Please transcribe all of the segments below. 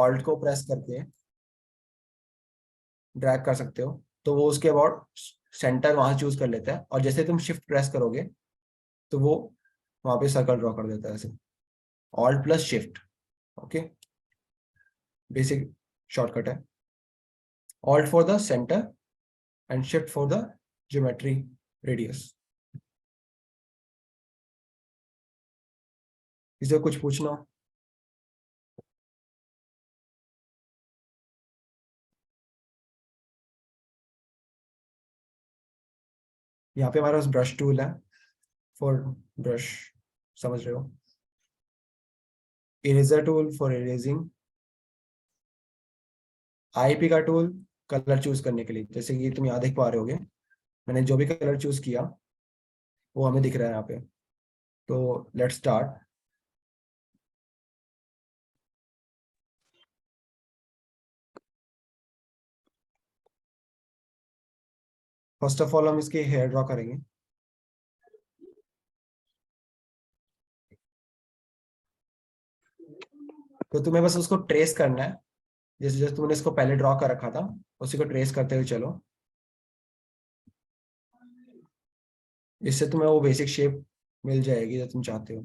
Alt को press करके drag कर सकते हो, तो वो उसके अबाउट सेंटर वहां चूज कर लेता है, और जैसे तुम शिफ्ट प्रेस करोगे तो वो वहां पे सर्कल ड्रॉ कर देता है ऐसे। Alt plus shift, okay, basic shortcut है। Alt for the centre and shift for the geometry radius. इसे कुछ पूछना हो? यहाँ पे हमारे पास ब्रश टूल है फॉर ब्रश, समझ रहे हो? Eraser tool for erasing. IP का टूल कलर चूज करने के लिए, जैसे कि तुम यहाँ देख पा रहे होगे, मैंने जो भी कलर चूज किया वो हमें दिख रहा है यहाँ पे। तो let's start. First of all हम इसके हेयर ड्रॉ करेंगे। तो तुम्हें बस उसको ट्रेस करना है, जैसे जैसे तुमने इसको पहले ड्रॉ कर रखा था उसी को ट्रेस करते हुए चलो। इससे तुम्हें वो बेसिक शेप मिल जाएगी जो तुम चाहते हो।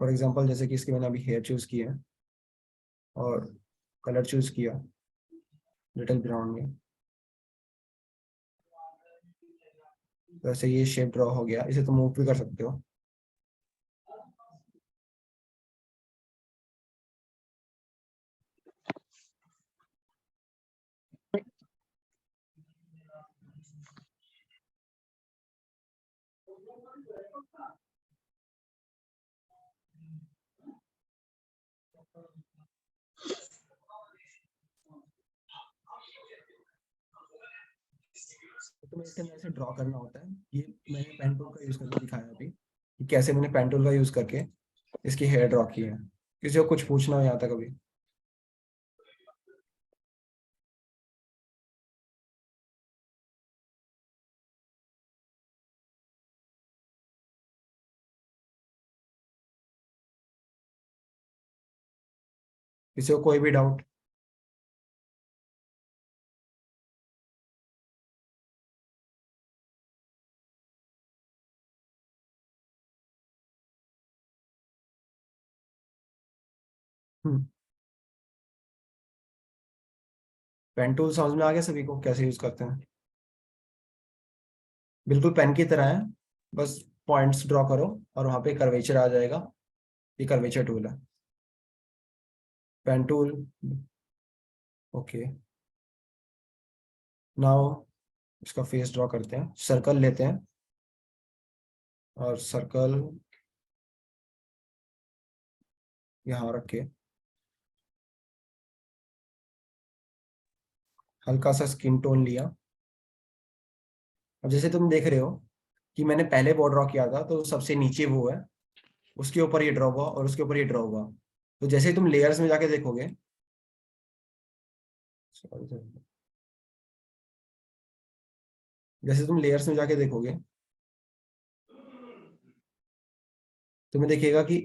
फॉर एग्जांपल जैसे कि इसके मैंने अभी हेयर चूज किया है और कलर चूज किया लिटिल ब्राउन में, तो ऐसे ये शेप ड्रॉ हो गया। इसे तुम मूव भी कर सकते हो। तो तुम्हें इसके अंदर ऐसे ड्रॉ करना होता है। ये मैंने पेन टूल का यूज करके दिखाया अभी कि कैसे मैंने पेन टूल का यूज करके इसकी हेयर ड्रॉ की है। किसी को कुछ पूछना हो यहाँ तक अभी? किसी को कोई भी डाउट? पेन टूल समझ में आ गया सभी को कैसे यूज करते हैं? बिल्कुल पेन की तरह है, बस पॉइंट्स ड्रॉ करो और वहां पे कर्वेचर आ जाएगा। ये कर्वेचर टूल है, पेन टूल। ओके, नाउ इसका फेस ड्रॉ करते हैं। सर्कल लेते हैं और सर्कल यहाँ रख के हल्का सा स्किन टोन लिया। अब जैसे तुम देख रहे हो कि मैंने पहले वो ड्रॉ किया था, तो सबसे नीचे वो है, उसके ऊपर ये ड्रॉ हुआ और उसके ऊपर ये ड्रॉ हुआ। तो जैसे ही तुम लेयर्स में जाके देखोगे, जैसे तुम लेयर्स में जाके देखोगे तुम्हें देखिएगा कि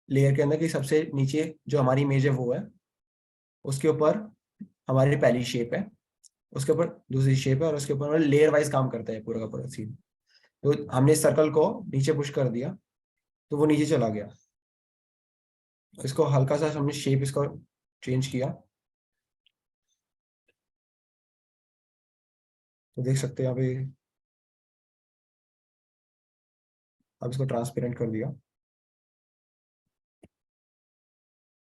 लेयर के अंदर की सबसे नीचे जो हमारी इमेज है वो है, उसके ऊपर हमारी पहली शेप है, उसके ऊपर दूसरी शेप है, और उसके ऊपर लेयर वाइज काम करता है पूरा का पूरा सीन। तो हमने इस सर्कल को नीचे पुश कर दिया तो वो नीचे चला गया। इसको हल्का सा हमने शेप इसको चेंज किया, तो देख सकते हैं यहाँ पे। अब इसको ट्रांसपेरेंट कर दिया,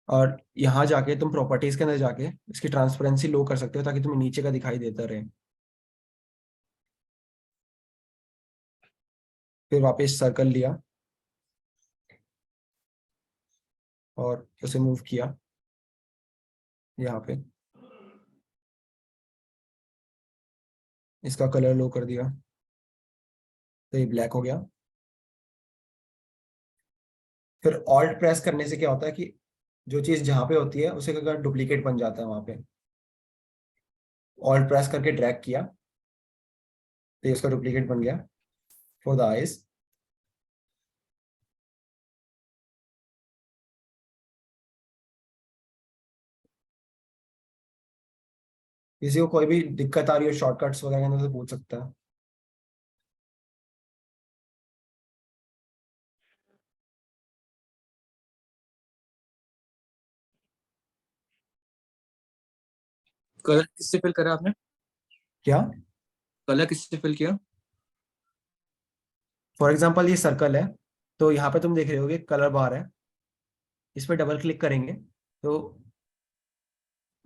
और यहाँ जाके तुम प्रॉपर्टीज के अंदर जाके इसकी ट्रांसपेरेंसी लो कर सकते हो ताकि तुम्हें नीचे का दिखाई देता रहे। फिर वापस सर्कल लिया और उसे मूव किया यहाँ पे, इसका कलर लो कर दिया तो ये ब्लैक हो गया। फिर ऑल्ट प्रेस करने से क्या होता है कि जो चीज जहाँ पे होती है उसे का डुप्लीकेट बन जाता है वहां पे। ऑल्ट प्रेस करके ड्रैग किया तो ये उसका डुप्लीकेट बन गया फॉर द आइज। किसी को कोई भी दिक्कत आ रही हो शॉर्टकट्स वगैरह के अंदर तो पूछ सकता है। कलर किससे फिल करा आपने? क्या? कलर किससे फिल किया? फॉर एग्जाम्पल ये सर्कल है, तो यहाँ पे तुम देख रहे होगे कलर बार है, इस पर डबल क्लिक करेंगे तो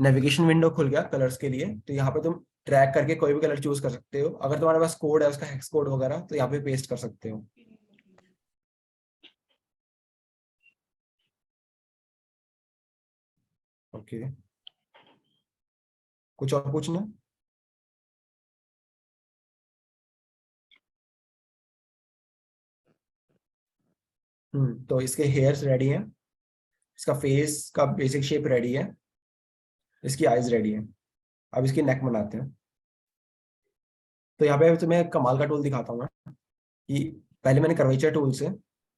नेविगेशन विंडो खुल गया कलर्स के लिए। तो यहाँ पे तुम ट्रैक करके कोई भी कलर चूज कर सकते हो। अगर तुम्हारे पास कोड है उसका हेक्स कोड वगैरह तो यहाँ पे पेस्ट कर सकते हो। ओके, कुछ और पूछना? तो इसके हेयर्स रेडी हैं, इसका फेस का बेसिक शेप रेडी है, इसकी आईज रेडी है। अब इसकी नेक बनाते हैं। तो यहाँ पे तुम्हें कमाल का टूल दिखाता हूँ मैं कि पहले मैंने कर्वेचर टूल से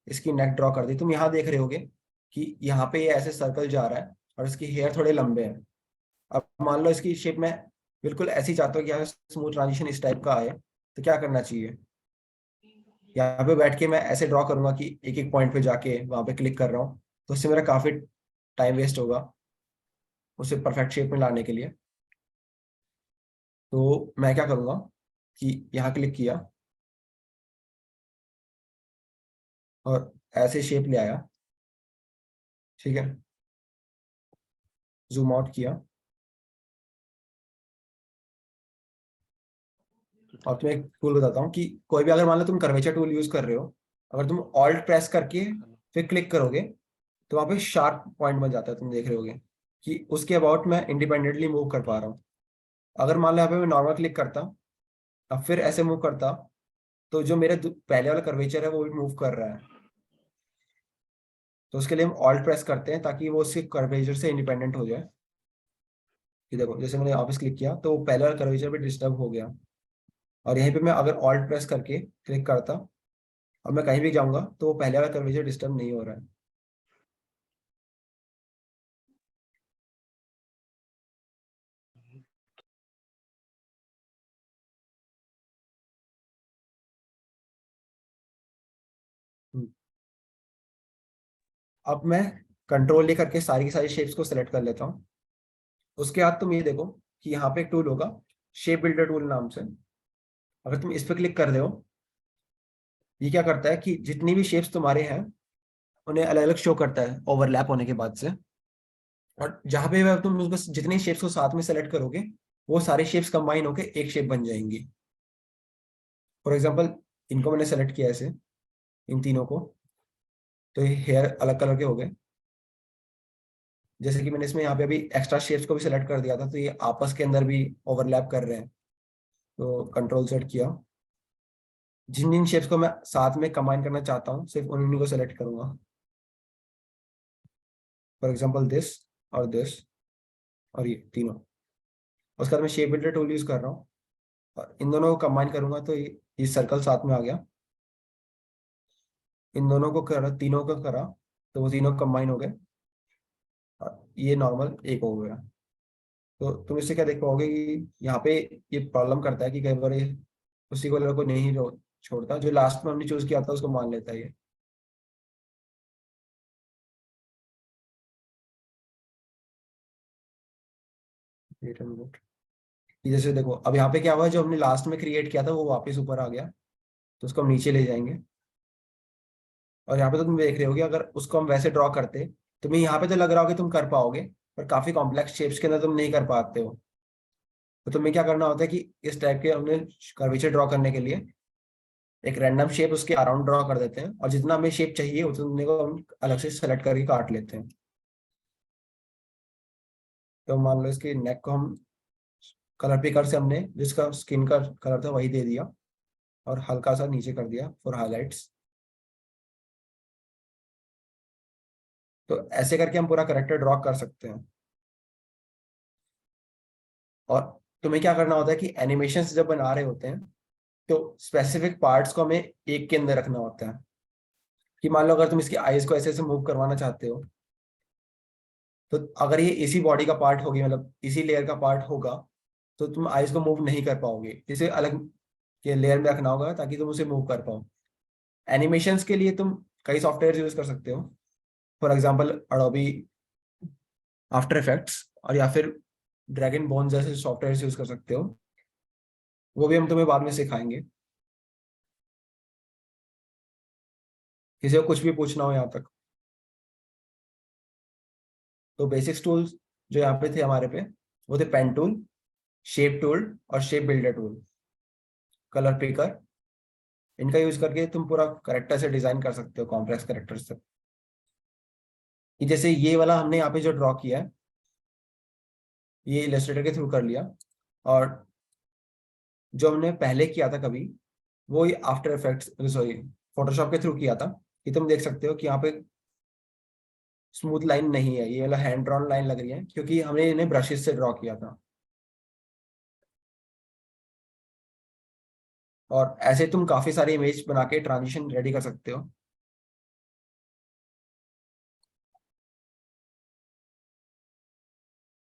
इसकी नेक ड्रॉ कर दी। तुम यहाँ देख रहे होगे कि यहाँ पे ये ऐसे सर्कल जा रहा है और इसकी हेयर थोड़े लंबे हैं। अब मान लो इसकी शेप में बिल्कुल ऐसी चाहता हूँ कि यहाँ स्मूथ ट्रांजिशन इस टाइप का आए, तो क्या करना चाहिए? यहाँ पे बैठ के मैं ऐसे ड्रॉ करूंगा कि एक एक पॉइंट पे जाके वहां पे क्लिक कर रहा हूँ, तो उससे मेरा काफी टाइम वेस्ट होगा उसे परफेक्ट शेप में लाने के लिए। तो मैं क्या करूंगा कि यहाँ क्लिक किया और ऐसे शेप ले आया, ठीक है, जूम आउट किया। और तुम्हें एक टूल बताता हूँ कि कोई भी, अगर मान लो तुम कर्वेचर टूल यूज कर रहे हो, अगर तुम ऑल्ट प्रेस करके फिर क्लिक करोगे तो वहां पे शार्प पॉइंट बन जाता है। तुम देख रहे होगे कि उसके अबाउट मैं इंडिपेंडेंटली मूव कर पा रहा हूँ। अगर मान लो यहाँ पे मैं नॉर्मल क्लिक करता, अब फिर ऐसे मूव करता, तो जो मेरे पहले वाला कर्वेचर है वो भी मूव कर रहा है। तो उसके लिए हम ऑल्ट प्रेस करते हैं ताकि वो उसके कर्वेचर से इंडिपेंडेंट हो जाए। कि देखो जैसे मैंने वापस क्लिक किया तो पहले वाला कर्वेचर भी डिस्टर्ब हो गया। और यहीं पे मैं अगर ऑल्ट प्रेस करके क्लिक करता और मैं कहीं भी जाऊंगा तो वो पहले वाला कर्वेचर डिस्टर्ब नहीं हो रहा है। हम्म। अब मैं कंट्रोल ले करके सारी की सारी शेप्स को सिलेक्ट कर लेता हूँ। उसके बाद तुम ये देखो कि यहाँ पे एक टूल होगा शेप बिल्डर टूल नाम से। अगर तुम इस पे क्लिक कर रहे हो, ये क्या करता है कि जितनी भी शेप्स तुम्हारे हैं उन्हें अलग अलग शो करता है ओवरलैप होने के बाद से। और जहां पे तुम बस जितनी शेप्स को साथ में सेलेक्ट करोगे वो सारी शेप्स कंबाइन होकर एक शेप बन जाएंगी। फॉर एग्जाम्पल इनको मैंने सेलेक्ट किया ऐसे, इन तीनों को, तो ये हेयर अलग कलर के हो गए। जैसे कि मैंने इसमें यहाँ पे अभी एक्स्ट्रा शेप्स को भी सिलेक्ट कर दिया था तो ये आपस के अंदर भी ओवरलैप कर रहे हैं। तो कंट्रोल सेट किया, जिन जिन शेप्स को मैं साथ में कंबाइन करना चाहता हूँ सिर्फ उन्हीं को सेलेक्ट करूंगा। फॉर एग्जाम्पल दिस और दिस और ये तीनों। उसके बाद मैं शेप बिल्डर टूल यूज कर रहा हूँ और इन दोनों को कंबाइन करूंगा तो ये सर्कल साथ में आ गया। इन दोनों को करा, तीनों को करा, तो वो तीनों कंबाइन हो गए और ये नॉर्मल एक हो गया। तो तुम इससे क्या देख पाओगे कि यहाँ पे ये प्रॉब्लम करता है कि कई बार ये उसी को को नहीं छोड़ता, जो लास्ट में हमने चूज किया था उसको मान लेता है ये। Wait a minute। ये जैसे देखो अब यहाँ पे क्या हुआ है, जो हमने लास्ट में क्रिएट किया था वो वापस ऊपर आ गया। तो उसको हम नीचे ले जाएंगे। और यहाँ पे तो तुम देख रहे होगे अगर उसको हम वैसे ड्रॉ करते, तुम्हें यहाँ पे तो लग रहा हो कि तुम कर पाओगे, पर काफी कॉम्प्लेक्स शेप्स के अंदर तुम नहीं कर पाते हो। तो तुम्हें क्या करना होता है कि इस टाइप के हमने कर्वेचर ड्रॉ करने के लिए एक रैंडम शेप उसके अराउंड ड्रॉ कर देते हैं और जितना हमें शेप चाहिए उतने को हम अलग से सेलेक्ट करके काट लेते हैं। तो मान लो इसके नेक को हम कलर पिकर से हमने जिसका स्किन का कलर था वही दे दिया और हल्का सा नीचे कर दिया फॉर हाइलाइट्स। तो ऐसे करके हम पूरा करेक्टर ड्रॉ कर सकते हैं। और तुम्हें क्या करना होता है कि एनिमेशन जब बना रहे होते हैं तो स्पेसिफिक पार्ट्स को हमें एक के अंदर रखना होता है। कि मान लो अगर तुम इसकी आईज को ऐसे ऐसे मूव करवाना चाहते हो, तो अगर ये इसी बॉडी का पार्ट होगी, मतलब इसी लेयर का पार्ट होगा, तो तुम आइज को मूव नहीं कर पाओगे, इसे अलग के लेयर में रखना होगा ताकि तुम उसे मूव कर पाओ। एनिमेशंस के लिए तुम कई सॉफ्टवेयर यूज कर सकते हो, for example Adobe after effects, और या फिर ड्रैगन बोन जैसे सॉफ्टवेयर यूज कर सकते हो, वो भी हम तुम्हें बाद में सिखाएंगे। किसी को कुछ भी पूछना हो यहाँ तक। तो बेसिक्स टूल्स जो यहाँ पे थे हमारे पे, वो थे पेन टूल, शेप टूल और shape builder tool, colour picker. इनका यूज करके तुम पूरा करेक्टर से डिजाइन कर सकते हो, कॉम्प्लेक्स करेक्टर से। कि जैसे ये वाला हमने यहाँ पे जो ड्रॉ किया है, ये इलस्ट्रेटर के थ्रू कर लिया, और जो हमने पहले किया था कभी, वो ये आफ्टर इफेक्ट्स, सॉरी, फोटोशॉप के थ्रू किया था। ये तुम देख सकते हो कि यहाँ पे स्मूथ लाइन नहीं है, ये वाला हैंड ड्रॉन लाइन लग रही है, क्योंकि हमने इन्हें ब्रशेस से ड्रॉ किया था। और ऐसे तुम काफी सारी इमेज बना के ट्रांजिशन रेडी कर सकते हो।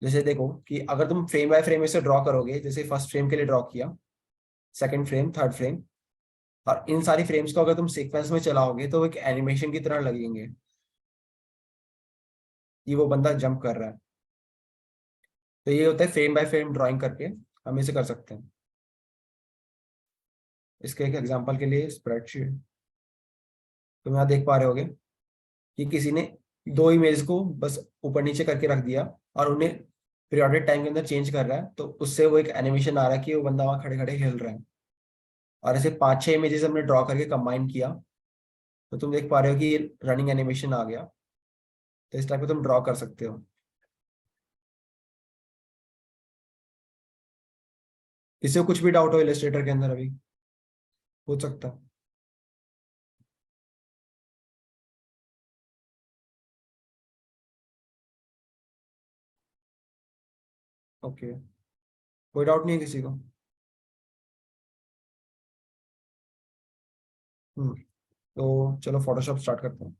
जैसे देखो कि अगर तुम फ्रेम बाय फ्रेम इसे ड्रॉ करोगे, जैसे फर्स्ट फ्रेम के लिए ड्रॉ किया, सेकंड फ्रेम, थर्ड फ्रेम, और इन सारी फ्रेम्स को अगर तुम सीक्वेंस में चलाओगे तो वो एक एनिमेशन की तरह लगेंगे कि वो बंदा जंप कर रहा है। तो ये होता है फ्रेम बाय फ्रेम ड्राइंग करके हम इसे कर सकते हैं। इसके एक एग्जांपल के लिए स्प्रेडशीट तुम यहाँ देख पा रहे होगे कि किसी ने दो इमेज को बस ऊपर नीचे करके रख दिया और उन्हें पीरियोडिक टाइम के अंदर चेंज कर रहा है, तो उससे वो एक एनिमेशन आ रहा है कि वो बंदा वहां खड़े खड़े हिल रहा है। और ऐसे पांच छह इमेजेस हमने ड्रॉ करके कंबाइन किया, तो तुम देख पा रहे हो कि ये रनिंग एनिमेशन आ गया। तो इस टाइप का तुम ड्रॉ कर सकते हो। किसी को कुछ भी डाउट हो इलस्ट्रेटर के अंदर अभी पूछ सकता है। ओके, कोई डाउट नहीं है किसी को? तो चलो फोटोशॉप स्टार्ट करते हैं।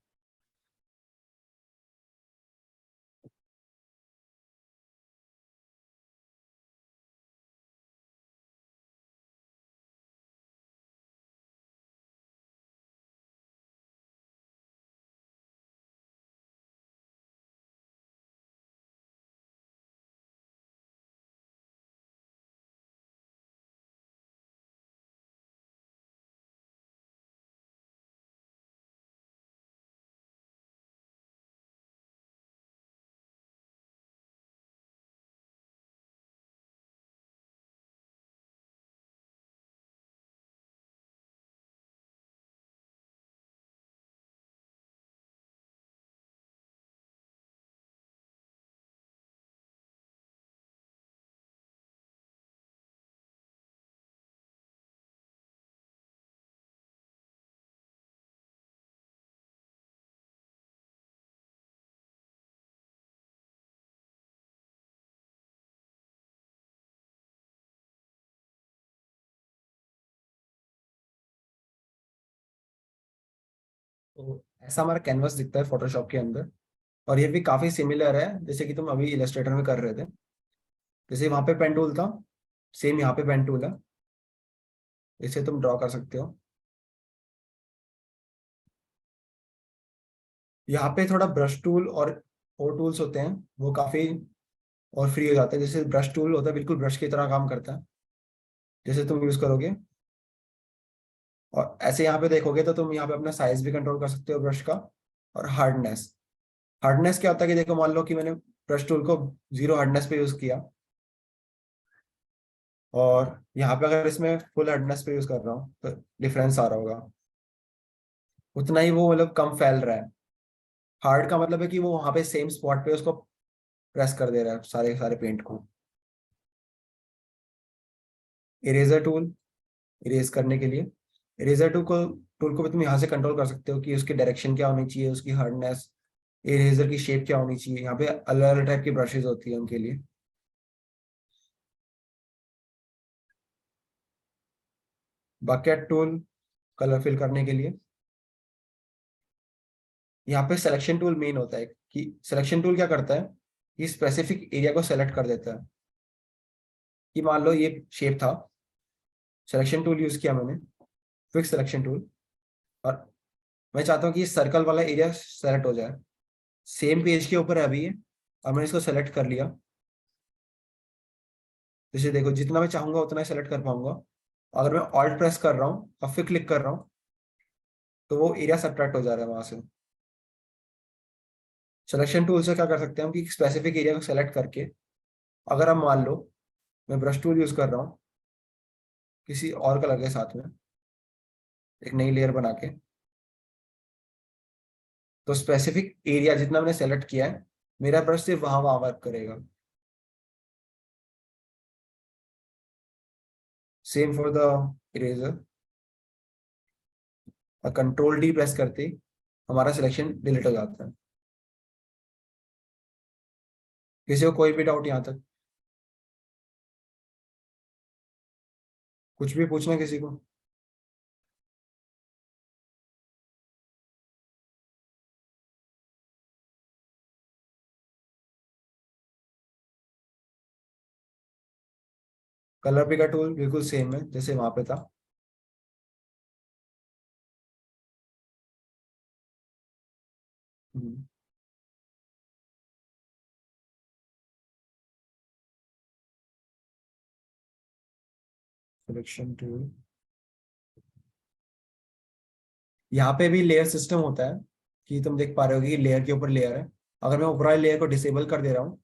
तो ऐसा हमारा कैनवस दिखता है फोटोशॉप के अंदर। और ये भी काफी सिमिलर है जैसे कि तुम अभी इलस्ट्रेटर में कर रहे थे। जैसे वहां पे पेन टूल था, सेम यहाँ पे पेन टूल है, इसे तुम ड्रॉ कर सकते हो। यहाँ पे थोड़ा ब्रश टूल और टूल्स होते हैं, वो काफी और फ्री हो जाते हैं। जैसे ब्रश टूल होता है, बिल्कुल ब्रश की तरह काम करता है, जैसे तुम यूज करोगे। और ऐसे यहाँ पे देखोगे तो तुम यहाँ पे अपना साइज भी कंट्रोल कर सकते हो ब्रश का। और हार्डनेस, हार्डनेस क्या होता है कि देखो मान लो कि मैंने ब्रश टूल को 0 हार्डनेस पे यूज किया, और यहाँ पे अगर इसमें फुल हार्डनेस पे यूज कर रहा हूँ तो डिफरेंस आ रहा होगा। उतना ही वो मतलब कम फैल रहा है। हार्ड का मतलब है कि वो वहां पे सेम स्पॉट पे उसको प्रेस कर दे रहा है सारे सारे पेंट को। इरेजर टूल, इरेज करने के लिए, इरेजर टूल को भी तुम यहाँ से कंट्रोल कर सकते हो कि उसकी डायरेक्शन क्या होनी चाहिए, उसकी हार्डनेस, इरेजर की शेप क्या होनी चाहिए। यहाँ पे अलग अलग टाइप की ब्रशेज होती है उनके लिए। बकेट टूल, कलर फिल करने के लिए। यहाँ पे सिलेक्शन टूल मेन होता है कि सिलेक्शन टूल क्या करता है कि स्पेसिफिक एरिया को सेलेक्ट कर देता है। कि मान लो ये शेप था, सिलेक्शन टूल यूज किया मैंने, क्विक सिलेक्शन टूल, और मैं चाहता हूँ कि सर्कल वाला एरिया सेलेक्ट हो जाए। सेम पेज के ऊपर है अभी ये, और मैंने इसको सेलेक्ट कर लिया। जैसे देखो, जितना मैं चाहूंगा उतना ही सेलेक्ट कर पाऊंगा। अगर मैं ऑल्ट प्रेस कर रहा हूँ और फिर क्लिक कर रहा हूँ तो वो एरिया सब्ट्रैक्ट हो जा रहा है वहां से। सिलेक्शन टूल से क्या कर सकते हैं हम कि स्पेसिफिक एरिया को सेलेक्ट करके, अगर हम मान लो मैं ब्रश टूल यूज कर रहा हूँ किसी और कलर के साथ में, एक नई लेयर बना के, तो स्पेसिफिक एरिया जितना मैंने सेलेक्ट किया है, मेरा ब्रश सिर्फ वहां वहां वर्क करेगा। Same for the eraser. और कंट्रोल डी प्रेस करते ही हमारा सिलेक्शन डिलीट हो जाता है। किसी को कोई भी डाउट यहाँ तक? कुछ भी पूछना किसी को? कलर पिकर टूल बिल्कुल सेम है जैसे वहां पे था। सिलेक्शन टूल, यहाँ पे भी लेयर सिस्टम होता है कि तुम देख पा रहे हो कि लेयर के ऊपर लेयर है। अगर मैं ऊपर वाले लेयर को डिसेबल कर दे रहा हूँ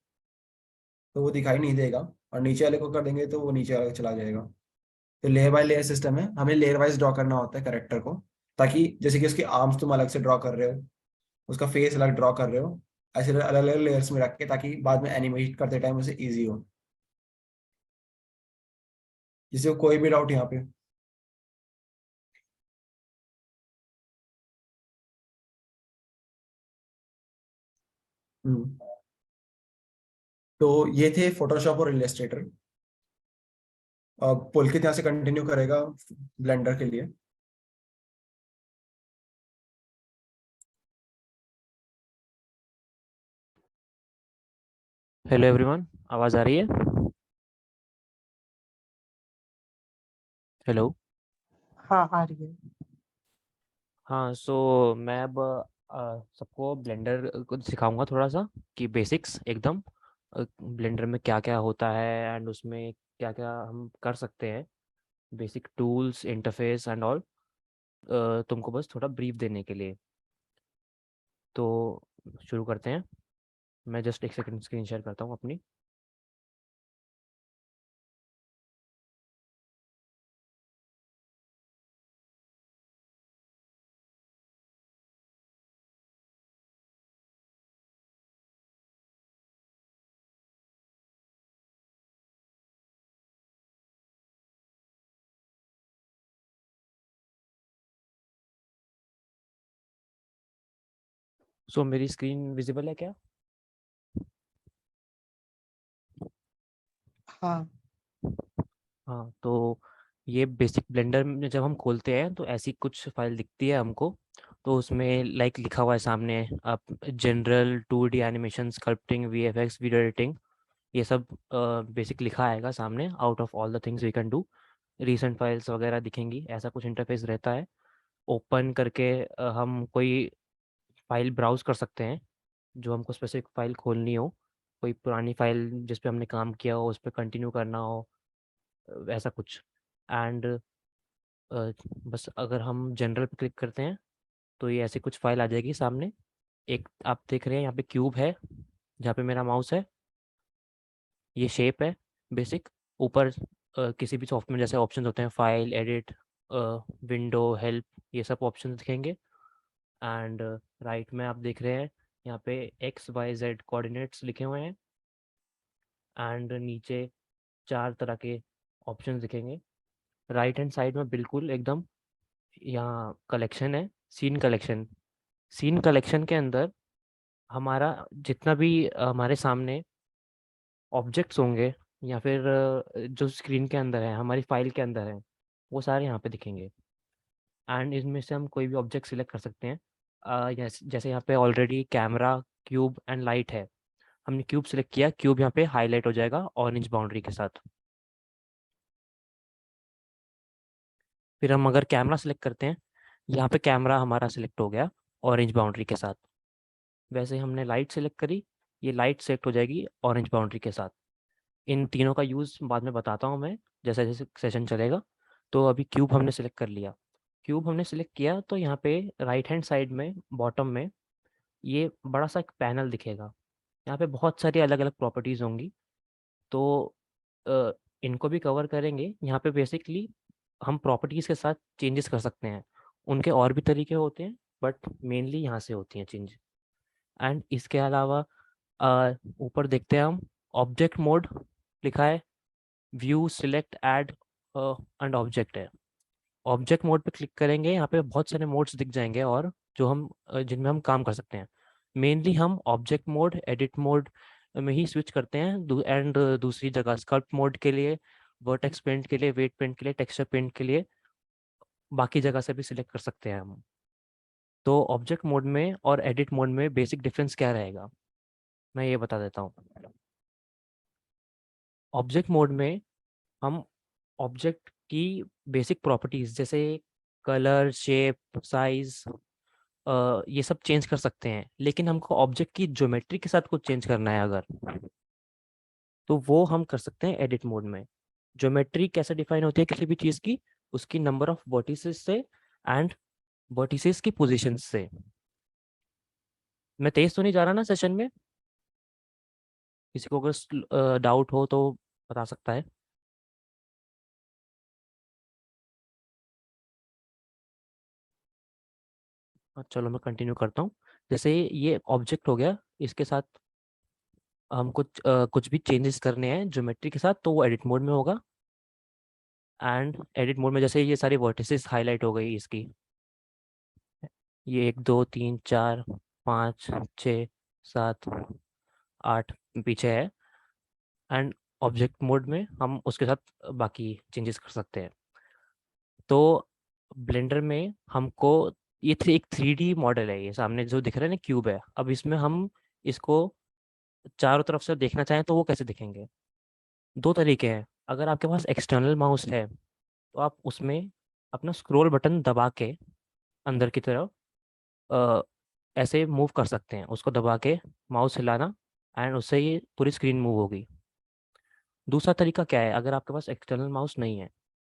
तो वो दिखाई नहीं देगा, और नीचे वाले को कर देंगे तो वो नीचे वाले चला जाएगा। तो लेयर बाय लेयर सिस्टम है, हमें लेयर वाइज ड्रॉ करना होता है करेक्टर को, ताकि जैसे कि उसके आर्म्स तुम अलग से ड्रॉ कर रहे हो, उसका फेस अलग ड्रॉ कर रहे हो, ऐसे अलग अलग लेयर्स में रख के, ताकि बाद में एनिमेट करते टाइम उसे ईजी हो। किसी को कोई भी डाउट यहाँ पे? हम्म। तो ये थे फोटोशॉप और इलस्ट्रेटर। पुलकित यहाँ से कंटिन्यू करेगा ब्लेंडर के लिए। हेलो एवरीवन, आवाज़ आ रही है? हेलो। हाँ आ रही है। हाँ, सो मैं अब सबको ब्लेंडर को सिखाऊंगा थोड़ा सा कि बेसिक्स एकदम ब्लेंडर में क्या क्या होता है एंड उसमें क्या क्या हम कर सकते हैं, basic tools, interface and all, तुमको बस थोड़ा ब्रीफ देने के लिए। तो शुरू करते हैं। मैं जस्ट एक सेकंड स्क्रीन शेयर करता हूँ अपनी। सो मेरी स्क्रीन विजिबल है क्या? हाँ हाँ, तो ये बेसिक ब्लेंडर में जब हम खोलते हैं तो ऐसी कुछ फाइल दिखती है हमको। तो उसमें लाइक लिखा हुआ है सामने, आप general 2D animation, sculpting, VFX, video editing, ये सब बेसिक लिखा आएगा सामने। Out of all the things we can do, recent files वगैरह दिखेंगी, ऐसा कुछ इंटरफेस रहता है। ओपन करके हम कोई फाइल ब्राउज कर सकते हैं जो हमको स्पेसिफिक फाइल खोलनी हो, कोई पुरानी फाइल जिस पे हमने काम किया हो उस पर कंटिन्यू करना हो, ऐसा कुछ। एंड बस अगर हम जनरल पे क्लिक करते हैं तो ये ऐसे कुछ फाइल आ जाएगी सामने। एक आप देख रहे हैं यहाँ पे क्यूब है, जहाँ पे मेरा माउस है। ये शेप है बेसिक। ऊपर किसी भी सॉफ्टवेयर में जैसे ऑप्शंस होते हैं, फाइल, एडिट, विंडो, हेल्प, ये सब ऑप्शंस दिखेंगे। एंड राइट में आप देख रहे हैं यहाँ पे XYZ कोऑर्डिनेट्स लिखे हुए हैं। एंड नीचे चार तरह के ऑप्शंस दिखेंगे। राइट हैंड साइड में बिल्कुल एकदम यहाँ कलेक्शन है, सीन कलेक्शन। सीन कलेक्शन के अंदर हमारा जितना भी हमारे सामने ऑब्जेक्ट्स होंगे या फिर जो स्क्रीन के अंदर है, हमारी फाइल के अंदर है, वो सारे यहाँ पे दिखेंगे। एंड इनमें से हम कोई भी ऑब्जेक्ट सिलेक्ट कर सकते हैं। जैसे यहाँ पे already camera, cube and light है। हमने क्यूब सिलेक्ट किया, क्यूब यहाँ पे हाईलाइट हो जाएगा ऑरेंज बाउंड्री के साथ। फिर हम अगर कैमरा सेलेक्ट करते हैं, यहाँ पे कैमरा हमारा सिलेक्ट हो गया ऑरेंज बाउंड्री के साथ। वैसे हमने लाइट सेलेक्ट करी, ये लाइट सेलेक्ट हो जाएगी ऑरेंज बाउंड्री के साथ। इन तीनों का यूज़ बाद में बताता हूँ मैं, जैसे जैसे सेशन चलेगा। तो अभी क्यूब हमने सेलेक्ट कर लिया। क्यूब हमने सेलेक्ट किया तो यहाँ पे राइट हैंड साइड में बॉटम में ये बड़ा सा एक पैनल दिखेगा। यहाँ पे बहुत सारी अलग अलग प्रॉपर्टीज़ होंगी, तो अ, इनको भी कवर करेंगे। यहाँ पे बेसिकली हम प्रॉपर्टीज़ के साथ चेंजेस कर सकते हैं। उनके और भी तरीके होते हैं, बट मेनली यहाँ से होती हैं चेंज। एंड इसके अलावा ऊपर देखते हैं हम, ऑब्जेक्ट मोड लिखा है, view select add and object है। ऑब्जेक्ट मोड पे क्लिक करेंगे, यहाँ पे बहुत सारे मोड्स दिख जाएंगे और जो हम जिनमें हम काम कर सकते हैं। मेनली हम ऑब्जेक्ट मोड, एडिट मोड में ही स्विच करते हैं। एंड दूसरी जगह स्कल्प्ट मोड के लिए, वर्टेक्स पेंट के लिए, वेट पेंट के लिए, टेक्सचर पेंट के लिए बाकी जगह से भी सिलेक्ट कर सकते हैं हम। तो ऑब्जेक्ट मोड में और एडिट मोड में बेसिक डिफरेंस क्या रहेगा, मैं ये बता देता हूँ। ऑब्जेक्ट मोड में हम ऑब्जेक्ट की बेसिक प्रॉपर्टीज जैसे कलर, शेप, साइज, ये सब चेंज कर सकते हैं। लेकिन हमको ऑब्जेक्ट की ज्योमेट्री के साथ कुछ चेंज करना है अगर, तो वो हम कर सकते हैं एडिट मोड में। ज्योमेट्री कैसे डिफाइन होती है किसी भी चीज़ की, उसकी नंबर ऑफ वर्टिसेस से एंड वर्टिसेस की पोजीशन से। मैं तेज तो नहीं जा रहा ना सेशन में? किसी को अगर डाउट हो तो बता सकता है। चलो मैं कंटिन्यू करता हूँ। जैसे ये ऑब्जेक्ट हो गया, इसके साथ हम कुछ भी चेंजेस करने हैं ज्योमेट्री के साथ, तो वो एडिट मोड में होगा। एंड एडिट मोड में जैसे ये सारी वर्टिसेस हाईलाइट हो गई इसकी, ये 1 2 3 4 5 6 7 8 पीछे है। एंड ऑब्जेक्ट मोड में हम उसके साथ बाकी चेंजेस कर सकते हैं। तो ब्लेंडर में हमको ये एक 3D मॉडल है, ये सामने जो दिख रहा है ना क्यूब है। अब इसमें हम इसको चारों तरफ से देखना चाहें तो वो कैसे दिखेंगे? दो तरीके हैं। अगर आपके पास एक्सटर्नल माउस है तो आप उसमें अपना स्क्रॉल बटन दबा के अंदर की तरफ अ, ऐसे मूव कर सकते हैं, उसको दबा के माउस हिलाना, एंड उससे ये पूरी स्क्रीन मूव होगी। दूसरा तरीका क्या है, अगर आपके पास एक्सटर्नल माउस नहीं है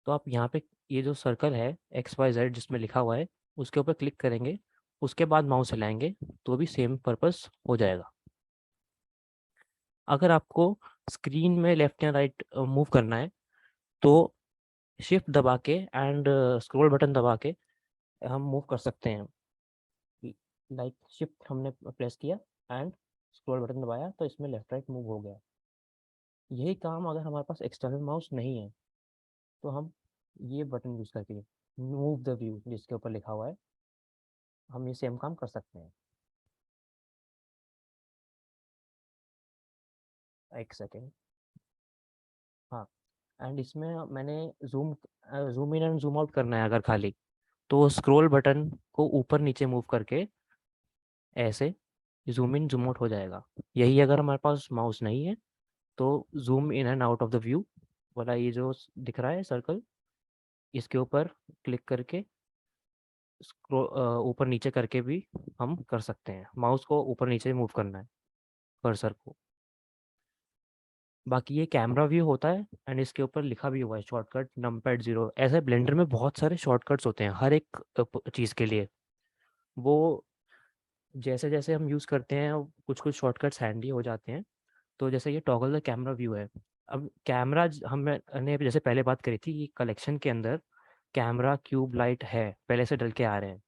तो आप यहाँ पे ये जो सर्कल है XYZ जिसमें लिखा हुआ है, उसके ऊपर क्लिक करेंगे, उसके बाद माउस हिलाएंगे तो भी सेम पर्पस हो जाएगा। अगर आपको स्क्रीन में लेफ्ट या राइट मूव करना है तो शिफ्ट दबा के एंड स्क्रॉल बटन दबा के हम मूव कर सकते हैं। लाइक शिफ्ट हमने प्रेस किया एंड स्क्रॉल बटन दबाया तो इसमें लेफ्ट राइट मूव हो गया। यही काम अगर हमारे पास एक्सटर्नल माउस नहीं है तो हम ये बटन यूज़ करके, मूव द व्यू जिसके ऊपर लिखा हुआ है, हम ये सेम काम कर सकते हैं। एक सेकेंड। हाँ, एंड इसमें मैंने zoom in and zoom out करना है अगर खाली, तो स्क्रॉल बटन को ऊपर नीचे मूव करके ऐसे जूम इन जूम आउट हो जाएगा। यही अगर हमारे पास माउस नहीं है तो zoom in and out of the view वाला ये जो दिख रहा है सर्कल, इसके ऊपर क्लिक करके ऊपर नीचे करके भी हम कर सकते हैं। माउस को ऊपर नीचे मूव करना है, कर्सर को। बाकी ये कैमरा व्यू होता है एंड इसके ऊपर लिखा भी हुआ है शॉर्टकट नमपैड 0। ऐसे ब्लेंडर में बहुत सारे शॉर्टकट्स होते हैं हर एक चीज़ के लिए। वो जैसे जैसे हम यूज़ करते हैं कुछ कुछ शॉर्टकट्स हैंडी हो जाते हैं। तो जैसे ये टॉगल द कैमरा व्यू है। अब कैमरा हमने जैसे पहले बात करी थी कि कलेक्शन के अंदर कैमरा, क्यूब, लाइट है पहले से डल के आ रहे हैं।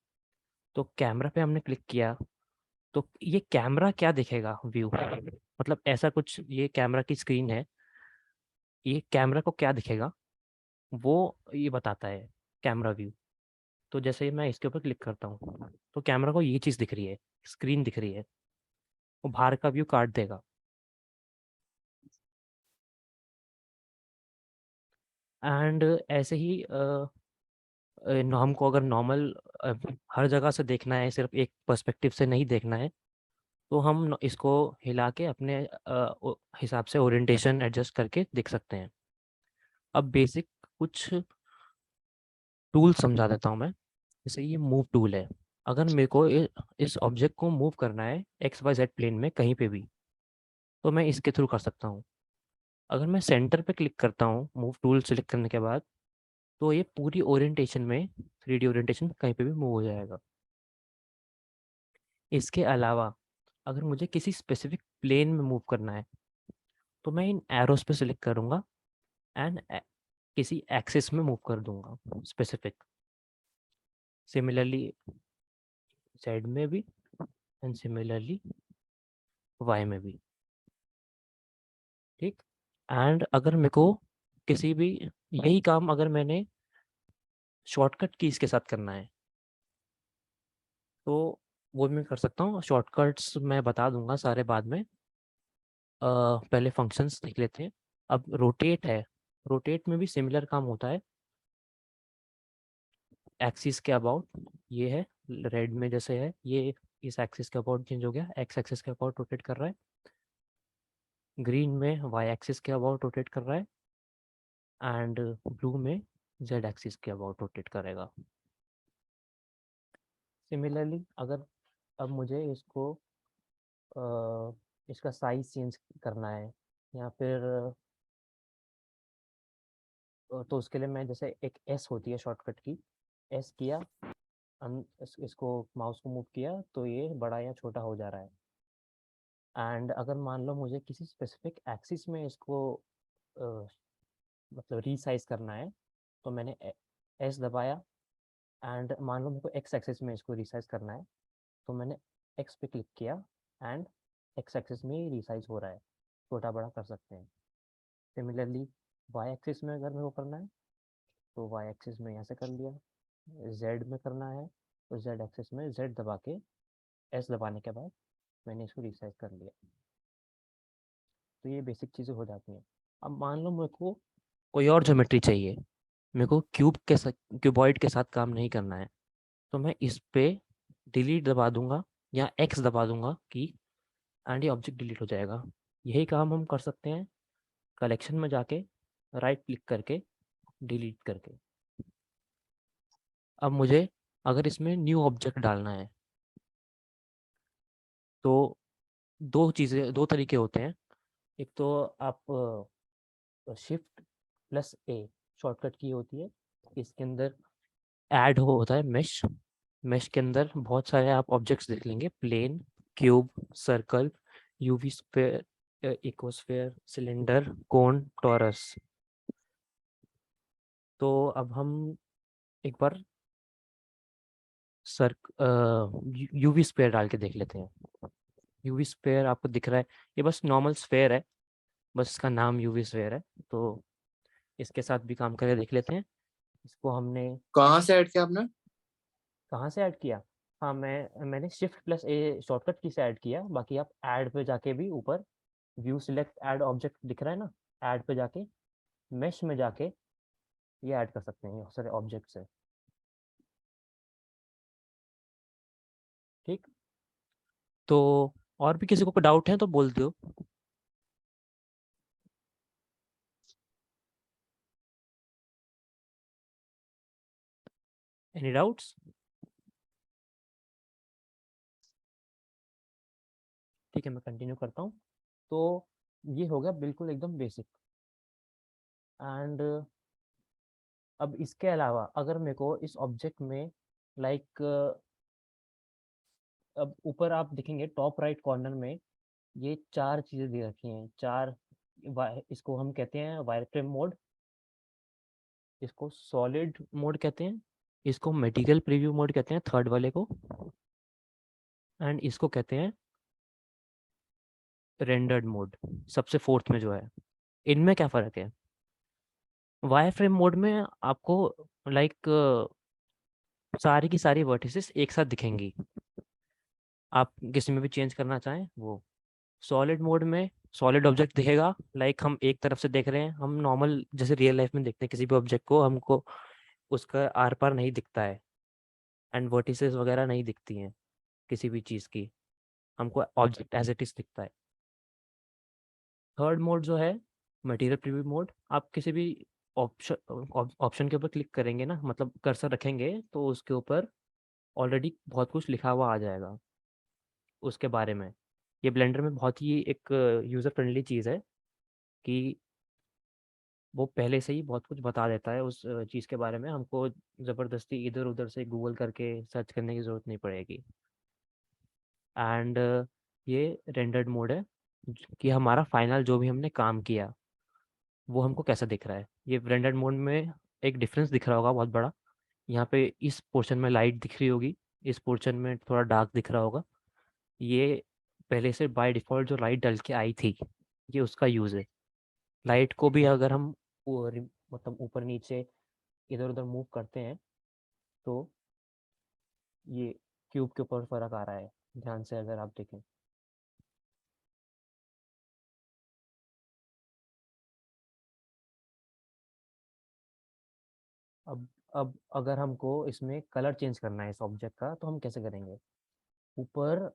तो कैमरा पे हमने क्लिक किया तो ये कैमरा क्या दिखेगा व्यू, मतलब ऐसा कुछ, ये कैमरा की स्क्रीन है, ये कैमरा को क्या दिखेगा वो ये बताता है कैमरा व्यू। तो जैसे मैं इसके ऊपर क्लिक करता हूँ तो कैमरा को ये चीज़ दिख रही है, स्क्रीन दिख रही है, वो बाहर का व्यू काट देगा। एंड ऐसे ही हमको अगर नॉर्मल हर जगह से देखना है, सिर्फ एक पर्सपेक्टिव से नहीं देखना है, तो हम इसको हिला के अपने हिसाब से ओरिएंटेशन एडजस्ट करके देख सकते हैं। अब बेसिक कुछ टूल समझा देता हूँ मैं। जैसे ये मूव टूल है, अगर मेरे को इस ऑब्जेक्ट को मूव करना है एक्स वाई जेड प्लेन में कहीं पे भी, तो मैं इसके थ्रू कर सकता हूँ। अगर मैं सेंटर पे क्लिक करता हूँ मूव टूल सेलेक्ट करने के बाद, तो ये पूरी ओरिएंटेशन में 3D ओरिएंटेशन कहीं पे भी मूव हो जाएगा। इसके अलावा अगर मुझे किसी स्पेसिफिक प्लेन में मूव करना है, तो मैं इन एरोस पे सिलेक्ट करूँगा एंड किसी एक्सिस में मूव कर दूंगा स्पेसिफिक। सिमिलरली जेड में भी एंड सिमिलरली वाई में भी, ठीक। एंड अगर मेरे को किसी भी यही काम अगर मैंने शॉर्टकट कीज के साथ करना है, तो वो भी मैं कर सकता हूँ। शॉर्टकट्स मैं बता दूंगा सारे बाद में। पहले फंक्शंस देख लेते हैं। अब रोटेट है, रोटेट में भी सिमिलर काम होता है। एक्सिस के अबाउट ये है, रेड में जैसे है ये इस एक्सिस के अबाउट चेंज हो गया, एक्स एक्सिस के अबाउट रोटेट कर रहा है। ग्रीन में वाई एक्सिस के अबाउट रोटेट कर रहा है एंड ब्लू में जेड एक्सिस के अबाउट रोटेट करेगा। सिमिलरली अगर अब मुझे इसको इसका साइज चेंज करना है या फिर तो उसके लिए मैं जैसे एक एस होती है शॉर्टकट की, एस किया, इसको माउस को मूव किया तो ये बड़ा या छोटा हो जा रहा है। एंड अगर मान लो मुझे किसी स्पेसिफिक एक्सिस में इसको अ, मतलब रीसाइज करना है, तो मैंने एस दबाया एंड मान लो मेरे को एक्स एक्सिस में इसको रीसाइज करना है, तो मैंने एक्स पे क्लिक किया एंड एक्स एक्सिस में ही रीसाइज हो रहा है, छोटा बड़ा कर सकते हैं। सिमिलरली वाई एक्सिस में अगर मेरे को करना है, तो वाई एक्सिस में ऐसे कर लिया। जेड में करना है तो जेड एक्सिस में जेड दबा के एस दबाने के बाद मैंने इसको रिसाइज कर लिया। तो ये बेसिक चीज़ें हो जाती हैं। अब मान लो मेरे को कोई और ज्योमेट्री चाहिए, मेरे को क्यूब के साथ, क्यूबॉइड के साथ काम नहीं करना है, तो मैं इस पे डिलीट दबा दूंगा या एक्स दबा दूंगा की, एंड ये ऑब्जेक्ट डिलीट हो जाएगा। यही काम हम कर सकते हैं कलेक्शन में जाके राइट क्लिक करके डिलीट करके। अब मुझे अगर इसमें न्यू ऑब्जेक्ट डालना है, तो दो तरीके होते हैं। एक तो आप शिफ्ट प्लस ए शॉर्टकट की होती है, इसके अंदर ऐड होता है मेश। मेश के अंदर बहुत सारे आप ऑब्जेक्ट्स देख लेंगे, plane, cube, circle, UV sphere, icosphere, cylinder, cone, torus. तो अब हम एक बार यूवी स्फीयर डाल के देख लेते हैं। यूवी स्फीयर आपको दिख रहा है, ये बस नॉर्मल स्फीयर है, बस इसका नाम यूवी स्फीयर है। तो इसके साथ भी काम करके देख लेते हैं। इसको हमने कहाँ से ऐड किया आपने? कहाँ से ऐड किया? हाँ, मैंने शिफ्ट प्लस ए शॉर्टकट की से ऐड किया। बाकी आप ऐड पे जाके भी ऊपर व्यू सिलेक्ट ऐड ऑब्जेक्ट दिख रहा है ना, ऐड पे जाके मेश में जाके ये ऐड कर सकते हैं, ये सारे ऑब्जेक्ट्स है, ठीक। तो और भी किसी को डाउट है तो बोल दो। Any doubts? ठीक है, मैं कंटिन्यू करता हूँ। तो ये हो गया बिल्कुल एकदम बेसिक। एंड अब इसके अलावा अगर मेरे को इस ऑब्जेक्ट में लाइक अब ऊपर आप देखेंगे टॉप राइट कॉर्नर में ये चार चीज़ें दे रखी हैं, चार। इसको हम कहते हैं वायरफ्रेम मोड, इसको सॉलिड मोड कहते हैं, इसको मटेरियल प्रीव्यू मोड कहते हैं थर्ड वाले को, एंड इसको कहते हैं रेंडर्ड मोड सबसे फोर्थ में जो है। इनमें क्या फ़र्क है? वायरफ्रेम मोड में आपको लाइक सारी की सारी वर्टिसेस एक साथ दिखेंगी, आप किसी में भी चेंज करना चाहें वो। सॉलिड मोड में सॉलिड ऑब्जेक्ट दिखेगा, लाइक हम एक तरफ से देख रहे हैं, हम नॉर्मल जैसे रियल लाइफ में देखते हैं किसी भी ऑब्जेक्ट को, हमको उसका आर पार नहीं दिखता है एंड वर्टिसेस वगैरह नहीं दिखती हैं किसी भी चीज़ की, हमको ऑब्जेक्ट एज इट इज दिखता है। थर्ड मोड जो है मटेरियल प्रीव्यू मोड, आप किसी भी ऑप्शन के ऊपर क्लिक करेंगे ना, मतलब कर्सर रखेंगे तो उसके ऊपर ऑलरेडी बहुत कुछ लिखा हुआ आ जाएगा उसके बारे में। ये ब्लेंडर में बहुत ही एक यूज़र फ्रेंडली चीज़ है कि वो पहले से ही बहुत कुछ बता देता है उस चीज़ के बारे में। हमको ज़बरदस्ती इधर उधर से गूगल करके सर्च करने की ज़रूरत नहीं पड़ेगी। एंड ये रेंडर्ड मोड है कि हमारा फाइनल जो भी हमने काम किया वो हमको कैसा दिख रहा है। ये रेंडर्ड मोड में एक डिफरेंस दिख रहा होगा बहुत बड़ा। यहाँ पे इस पोर्शन में लाइट दिख रही होगी, इस पोर्शन में थोड़ा डार्क दिख रहा होगा। ये पहले से बाय डिफ़ॉल्ट जो लाइट डल के आई थी, ये उसका यूज़ है। लाइट को भी अगर हम मतलब ऊपर नीचे इधर उधर मूव करते हैं तो ये क्यूब के ऊपर फ़र्क आ रहा है, ध्यान से अगर आप देखें। अब अगर हमको इसमें कलर चेंज करना है इस ऑब्जेक्ट का तो हम कैसे करेंगे? ऊपर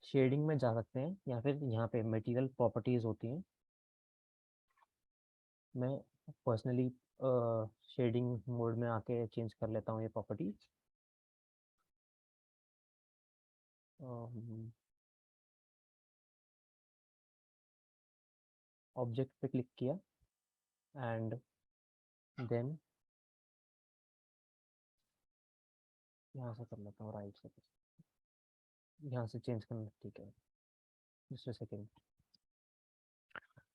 शेडिंग में जा सकते हैं या फिर यहाँ पे मटेरियल प्रॉपर्टीज़ होती हैं। मैं पर्सनली शेडिंग मोड में आके चेंज कर लेता हूँ ये प्रॉपर्टीज। ऑब्जेक्ट पे क्लिक किया एंड देन यहाँ से कर लेता हूँ राइट से, यहाँ से चेंज करना ठीक है। Just a second.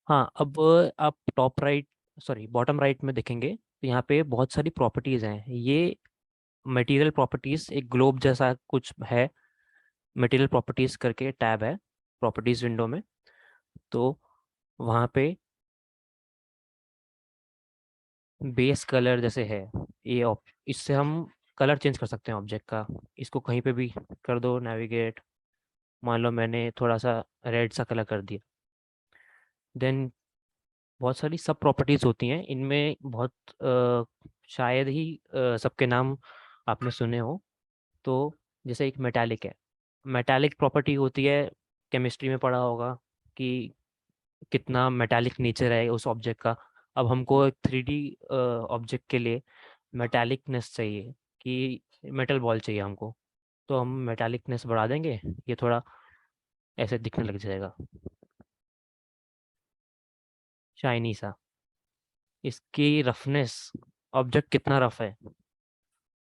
हाँ, अब आप top right sorry bottom right में देखेंगे तो यहाँ पे बहुत सारी प्रॉपर्टीज़ हैं। ये मटेरियल प्रॉपर्टीज़ एक ग्लोब जैसा कुछ है, मटेरियल प्रॉपर्टीज़ करके टैब है प्रॉपर्टीज़ विंडो में। तो वहाँ पे बेस कलर जैसे है, ये इससे हम कलर चेंज कर सकते हैं ऑब्जेक्ट का। इसको कहीं पे भी कर दो नेविगेट, मान लो मैंने थोड़ा सा रेड सा कलर कर दिया। देन बहुत सारी सब प्रॉपर्टीज़ होती हैं इनमें, बहुत शायद ही सबके नाम आपने सुने हो। तो जैसे एक मेटालिक है, मेटालिक प्रॉपर्टी होती है, केमिस्ट्री में पढ़ा होगा कि कितना मेटालिक नेचर है उस ऑब्जेक्ट का। अब हमको एक 3D ऑब्जेक्ट के लिए मेटालिकनेस चाहिए कि मेटल बॉल चाहिए हमको, तो हम मेटालिकनेस बढ़ा देंगे, ये थोड़ा ऐसे दिखने लग जाएगा शाइनी सा। इसकी रफनेस, ऑब्जेक्ट कितना रफ है,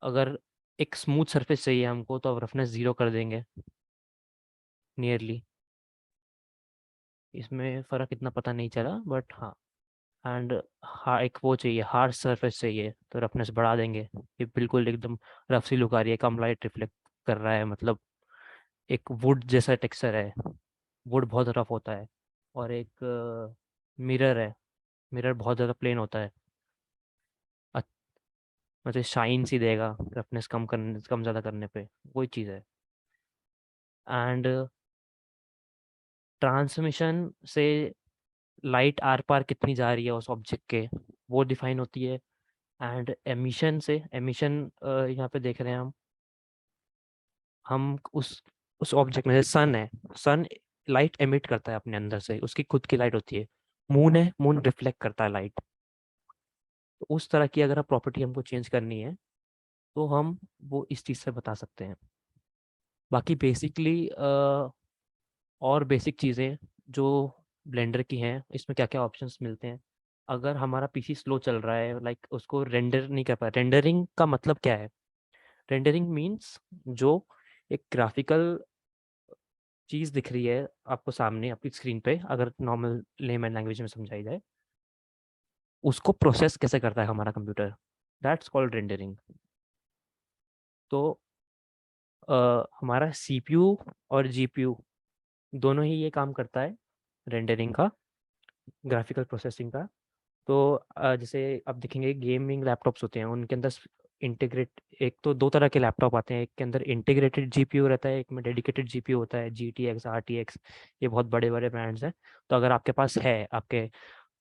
अगर एक स्मूथ सरफेस चाहिए हमको तो अब रफनेस 0 कर देंगे नियरली। इसमें फ़र्क इतना पता नहीं चला बट हाँ। एंड हाँ, एक वो चाहिए हार्ड सरफेस चाहिए तो रफनेस बढ़ा देंगे। ये बिल्कुल एकदम रफ सी लुक आ रही है, कम लाइट रिफ्लेक्ट कर रहा है, मतलब एक वुड जैसा टेक्सचर है। वुड बहुत रफ होता है। और एक मिरर है, मिरर बहुत ज़्यादा प्लेन होता है, अ- मतलब शाइन सी देगा रफनेस कम ज़्यादा करने पे, वही चीज़ है। एंड ट्रांसमिशन से लाइट आर पार कितनी जा रही है उस ऑब्जेक्ट के, वो डिफाइन होती है। एंड एमिशन से, एमिशन यहाँ पे देख रहे हैं हम उस ऑब्जेक्ट में, सन है, सन लाइट एमिट करता है अपने अंदर से, उसकी खुद की लाइट होती है। मून है, मून रिफ्लेक्ट करता है लाइट। तो उस तरह की अगर प्रॉपर्टी हमको चेंज करनी है तो हम वो इस चीज़ से बता सकते हैं। बाकी बेसिकली और बेसिक चीज़ें जो ब्लेंडर की हैं, इसमें क्या क्या ऑप्शंस मिलते हैं। अगर हमारा पीसी स्लो चल रहा है, लाइक उसको रेंडर नहीं कर पा, रेंडरिंग का मतलब क्या है? रेंडरिंग मीन्स जो एक ग्राफिकल चीज़ दिख रही है आपको सामने आपकी स्क्रीन पे, अगर नॉर्मल लेमैन लैंग्वेज में समझाई जाए, उसको प्रोसेस कैसे करता है हमारा कंप्यूटर, दैट्स कॉल्ड रेंडरिंग। तो हमारा सीपीयू और जीपीयू दोनों ही ये काम करता है रेंडरिंग का, ग्राफिकल प्रोसेसिंग का। तो जैसे आप देखेंगे गेमिंग लैपटॉप्स होते हैं उनके अंदर इंटीग्रेट, एक तो दो तरह के लैपटॉप आते हैं, एक के अंदर इंटीग्रेटेड जीपीयू रहता है, एक में डेडिकेटेड जीपीयू होता है, GTX RTX, ये बहुत बड़े बड़े ब्रांड्स हैं। तो अगर आपके पास है आपके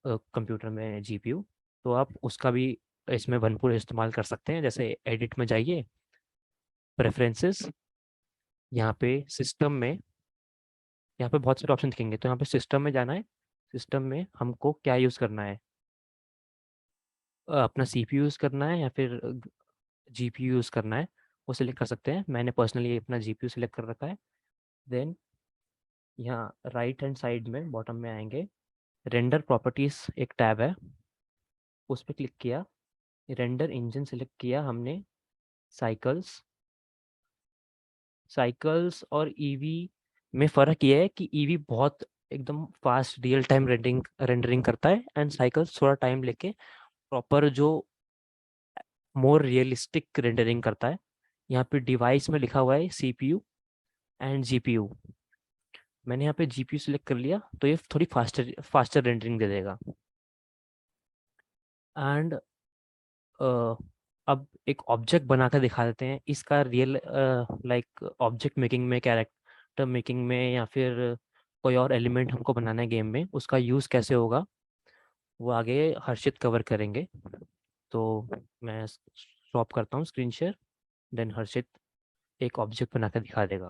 कंप्यूटर में जीपीयू, तो आप उसका भी इसमें भरपूर इस्तेमाल कर सकते हैं। जैसे एडिट में जाइए, प्रेफरेंसेस, यहाँ पे सिस्टम में, यहाँ पे बहुत सारे ऑप्शन दिखेंगे, तो यहाँ पे सिस्टम में जाना है। सिस्टम में हमको क्या यूज़ करना है, अपना CPU यूज़ करना है या फिर GPU यूज़ करना है, वो सिलेक्ट कर सकते हैं। मैंने पर्सनली अपना GPU सिलेक्ट कर रखा है। देन यहाँ राइट हैंड साइड में बॉटम में आएंगे, रेंडर प्रॉपर्टीज़ एक टैब है, उस पर क्लिक किया, रेंडर इंजन सिलेक्ट किया हमने, साइकिल्स साइकिल्स और ईवी में फ़र्क ये है कि ईवी बहुत एकदम फास्ट रियल टाइम रेंडरिंग करता है, एंड साइकिल्स थोड़ा टाइम लेके प्रॉपर जो मोर रियलिस्टिक रेंडरिंग करता है। यहाँ पे डिवाइस में लिखा हुआ है CPU एंड GPU। मैंने यहाँ पे GPU सिलेक्ट कर लिया, तो ये थोड़ी फास्टर रेंडरिंग दे देगा। एंड अब एक ऑब्जेक्ट बना कर दिखा देते हैं इसका रियल, लाइक ऑब्जेक्ट मेकिंग में, कैरेक्टर मेकिंग में, या फिर कोई और एलिमेंट हमको बनाना है गेम में, उसका यूज़ कैसे होगा वो आगे हर्षित कवर करेंगे। तो मैं स्टॉप करता हूँ स्क्रीन शेयर, देन हर्षित एक ऑब्जेक्ट बना कर दिखा देगा।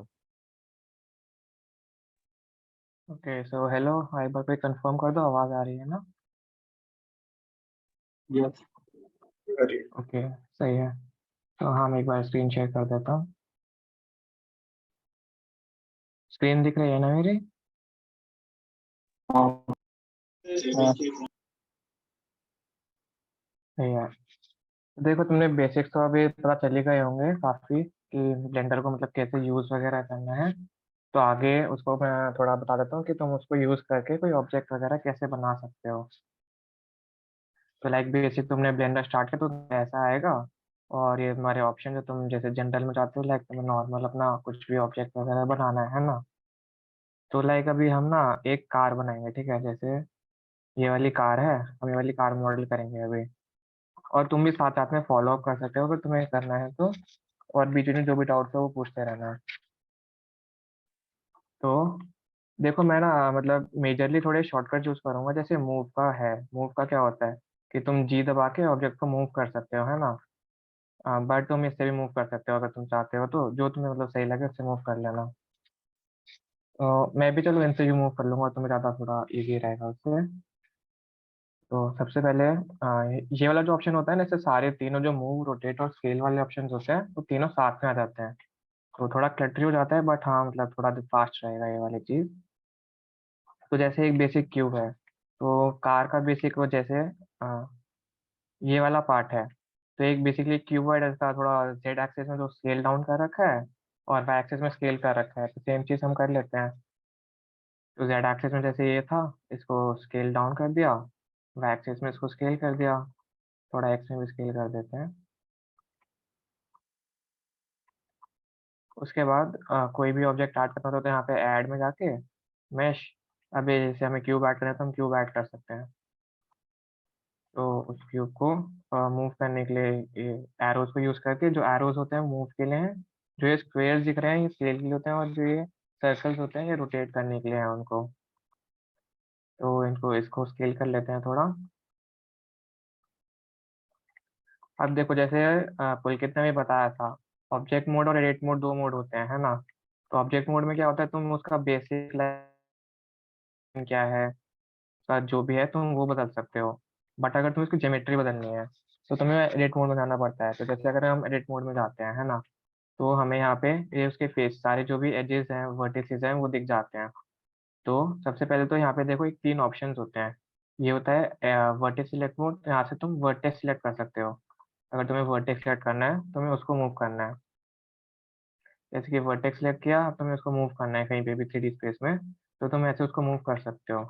ओके, सो हेलो, एक बार पे कंफर्म कर दो, आवाज़ आ रही है ना? यस, ओके, सही है। तो हाँ, मैं एक बार स्क्रीन शेयर कर देता हूँ। स्क्रीन दिख रही है ना मेरी? सही है। तो देखो, तुमने बेसिक्स तो अभी पता चल ही गए होंगे काफ़ी कि ब्लेंडर को मतलब कैसे यूज़ वगैरह करना है। तो आगे उसको मैं थोड़ा बता देता हूँ कि तुम उसको यूज़ करके कोई ऑब्जेक्ट वगैरह कैसे बना सकते हो। तो लाइक बेसिक तुमने ब्लेंडर स्टार्ट किया तो ऐसा आएगा, और ये तुम्हारे ऑप्शन जो तुम जैसे जनरल में जाते हो, लाइक तुम्हें नॉर्मल अपना कुछ भी ऑब्जेक्ट वगैरह बनाना है ना। तो लाइक अभी हम ना एक कार बनाएंगे, ठीक है? जैसे ये वाली कार है, हम ये वाली कार मॉडल करेंगे अभी। और तुम भी साथ साथ में फॉलो अप कर सकते हो अगर तुम्हें करना है तो, और बीच में जो भी डाउट्स है वो पूछते रहना है। तो देखो, मैं ना मतलब मेजरली थोड़े शॉर्टकट यूज करूंगा। जैसे मूव का है, मूव का क्या होता है कि तुम जी दबा के ऑब्जेक्ट को मूव कर सकते हो, है ना? बट तुम इससे भी मूव कर सकते हो अगर तुम चाहते हो, तो जो तुम्हें मतलब सही लगे उससे मूव कर लेना। मैं भी चलो इनसे भी मूव कर लूंगा, तुम्हें ज़्यादा थोड़ा इजी रहेगा उससे। तो सबसे पहले ये वाला जो ऑप्शन होता है ना, इससे सारे तीनों जो मूव, रोटेट और स्केल वाले ऑप्शन होते हैं वो तीनों साथ में आ जाते हैं। तो थोड़ा क्लटरी हो जाता है, बट हाँ मतलब थोड़ा फास्ट रहेगा ये वाली चीज़। तो जैसे एक बेसिक क्यूब है, तो कार का बेसिक वो जैसे ये वाला पार्ट है। तो एक बेसिकली क्यूबॉइड ऐसा थोड़ा जेड एक्सिस में जो स्केल डाउन कर रखा है, और वाई एक्सिस में स्केल कर रखा है, तो सेम चीज़ हम कर लेते हैं। तो जेड एक्सिस में जैसे ये था, इसको स्केल डाउन कर दिया, वाई एक्सिस में इसको स्केल कर दिया, थोड़ा एक्स में भी स्केल कर देते हैं। उसके बाद कोई भी ऑब्जेक्ट ऐड करना होता है तो यहाँ पे ऐड में जाके मैश, अभी जैसे हमें क्यूब ऐड करना है तो हम क्यूब ऐड कर सकते हैं। तो उस क्यूब को मूव करने के लिए ये एरोज को यूज़ करके, जो एरोज होते हैं मूव के लिए हैं, जो ये स्क्वेयर दिख रहे हैं ये स्केल के लिए होते हैं, और जो ये सर्कल्स होते हैं ये रोटेट करने के लिए हैं उनको। तो इनको इसको स्केल कर लेते हैं थोड़ा। अब देखो, जैसे पुलकित ने भी बताया था, ऑब्जेक्ट मोड और एडिट मोड दो मोड होते हैं, है ना? तो ऑब्जेक्ट मोड में क्या होता है, तुम उसका बेसिक क्या है, उसका जो भी है तुम वो बदल सकते हो। बट अगर तुम्हें उसकी ज्योमेट्री बदलनी है तो तुम्हें एडिट मोड में जाना पड़ता है। तो जैसे अगर हम एडिट मोड में जाते हैं, है ना, तो हमें यहाँ पे ये उसके फेस सारे जो भी एजेस हैं, वर्टिसेस हैं, वो दिख जाते हैं। तो सबसे पहले तो यहाँ पे देखो, एक तीन ऑप्शंस होते हैं। ये होता है वर्टेक्स सिलेक्ट मोड, यहाँ से तुम वर्टेक्स सिलेक्ट कर सकते हो। अगर तुम्हें वर्टेक्स सिलेक्ट करना है तुम्हें उसको मूव करना है। जैसे कि वर्टेक्स सिलेक्ट किया, अब तुम्हें उसको मूव करना है कहीं पे भी 3D स्पेस में, तो तुम ऐसे उसको मूव कर सकते हो।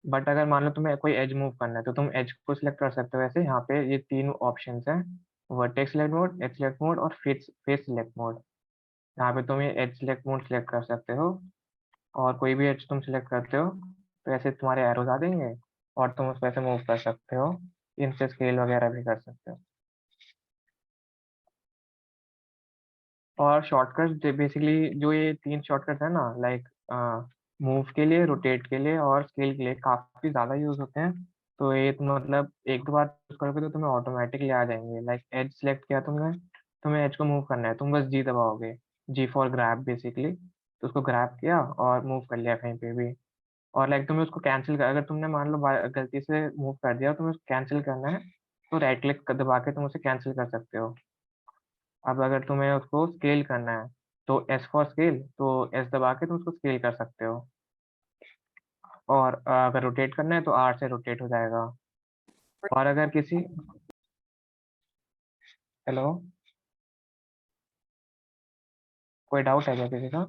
बट अगर मान लो तुम्हें कोई एज मूव करना है तो तुम एज को सिलेक्ट कर सकते हो। ऐसे यहाँ पे ये तीन ऑप्शंस हैं, vertex select mode, edge select mode और फेस फेस सिलेक्ट मोड। यहाँ पे तुम ये एज सिलेक्ट मोड सिलेक्ट कर सकते हो, और कोई भी एज तुम सिलेक्ट करते हो तो ऐसे तुम्हारे एरोज आ जाएंगे, और तुम उस पर ऐसे मूव कर सकते हो, इनसे स्केल वगैरह भी कर सकते हो। और शॉर्टकट बेसिकली जो ये तीन शॉर्टकट है ना, लाइक मूव के लिए, रोटेट के लिए और स्केल के लिए काफ़ी ज़्यादा यूज होते हैं। तो ये तुम मतलब एक दो बार यूज करोगे तो तुम्हें ऑटोमेटिकली आ जाएंगे। लाइक एज सिलेक्ट किया तुमने, तुम्हें एज को मूव करना है, तुम बस जी दबाओगे, जी फॉर ग्रैब बेसिकली, तो उसको ग्रैब किया और मूव कर लिया कहीं पे भी। और लाइक तुम्हें उसको कैंसिल कर, अगर तुमने मान लो गलती से मूव कर दिया, तुम्हें उसको कैंसिल करना है तो राइट क्लिक दबा के तुम उसे कैंसिल कर सकते हो। अब अगर तुम्हें उसको स्केल करना है तो एस फॉर स्केल, तो एस दबा के तुम उसको स्केल कर सकते हो। और अगर रोटेट करना है तो आर से रोटेट हो जाएगा। और अगर किसी, हेलो, कोई डाउट है क्या किसी का?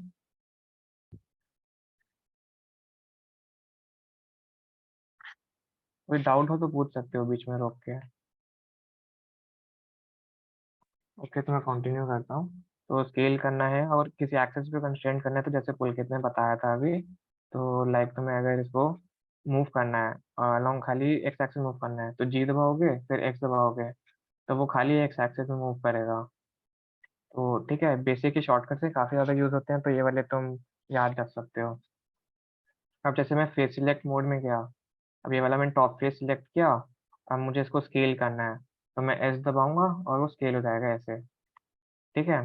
कोई डाउट हो तो पूछ सकते हो बीच में रोक के। ओके, तो मैं कंटिन्यू करता हूँ। तो स्केल करना है और किसी एक्सेस पे कंस्ट्रेंट करना है, तो जैसे पुलकित ने बताया था अभी, तो लाइक तुम्हें अगर इसको मूव करना है अलॉन्ग खाली एक्स एक्सिस मूव करना है, तो जी दबाओगे फिर एक्स दबाओगे तो वो खाली एक्स एक्सिस में मूव करेगा। तो ठीक है, बेसिक के शॉर्टकट से काफ़ी ज़्यादा यूज़ होते हैं, तो ये वाले तुम याद रख सकते हो। अब जैसे मैं फेस सिलेक्ट मोड में गया, अब ये वाला मैंने टॉप फेस सिलेक्ट किया, अब मुझे इसको स्केल करना है, तो मैं एस दबाऊंगा और वो स्केल हो जाएगा ऐसे। ठीक है,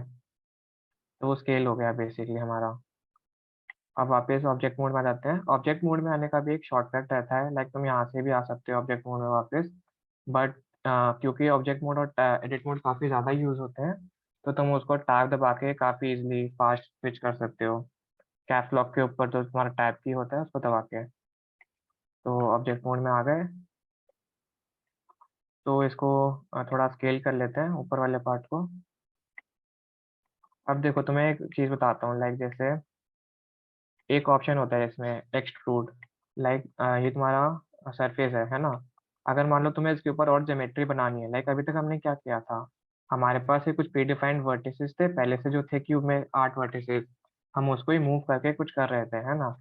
तो वो स्केल हो गया बेसिकली हमारा। अब वापस ऑब्जेक्ट मोड में आ जाते हैं। ऑब्जेक्ट मोड में आने का भी एक शॉर्टकट रहता है, लाइक तुम यहाँ से भी आ सकते हो ऑब्जेक्ट मोड में वापस, बट क्योंकि ऑब्जेक्ट मोड और एडिट मोड काफ़ी ज़्यादा यूज़ होते हैं, तो तुम उसको टैब दबा के काफ़ी इजीली फास्ट स्विच कर सकते हो। कैप्स लॉक के ऊपर जो तुम्हारा टैब की होता है उसको दबा के। तो ऑब्जेक्ट मोड में आ गए, तो इसको थोड़ा स्केल कर लेते हैं ऊपर वाले पार्ट को। अब देखो तुम्हें एक चीज़ बताता हूँ, लाइक जैसे एक ऑप्शन होता है इसमें एक्सट्रूड, लाइक ये तुम्हारा सरफेस है ना। अगर मान लो तुम्हें इसके ऊपर और ज्योमेट्री बनानी है, लाइक अभी तक हमने क्या किया था, हमारे पास ये कुछ प्री डिफाइंड वर्टिसेस थे पहले से जो थे क्यूब में 8 वर्टिसेस, हम उसको ही मूव करके कुछ कर रहे थे, है ना।